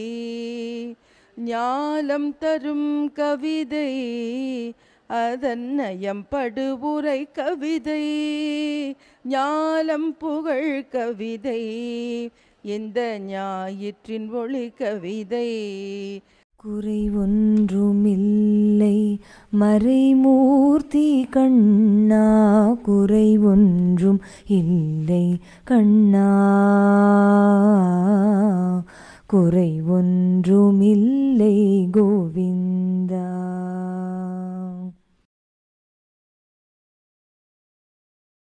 ஞானம் தரும் கவிதை, அதன் நயம் படுவுரை கவிதை, ஞானம் புகழ் கவிதை, இந்த ஞாயிற்றின் ஒளி கவிதை.
குறை ஒன்றுமில்லை மறைமூர்த்தி கண்ணா, குறை ஒன்றும் இல்லை கண்ணா, குறை ஒன்றுமில்லை கோவிந்தா.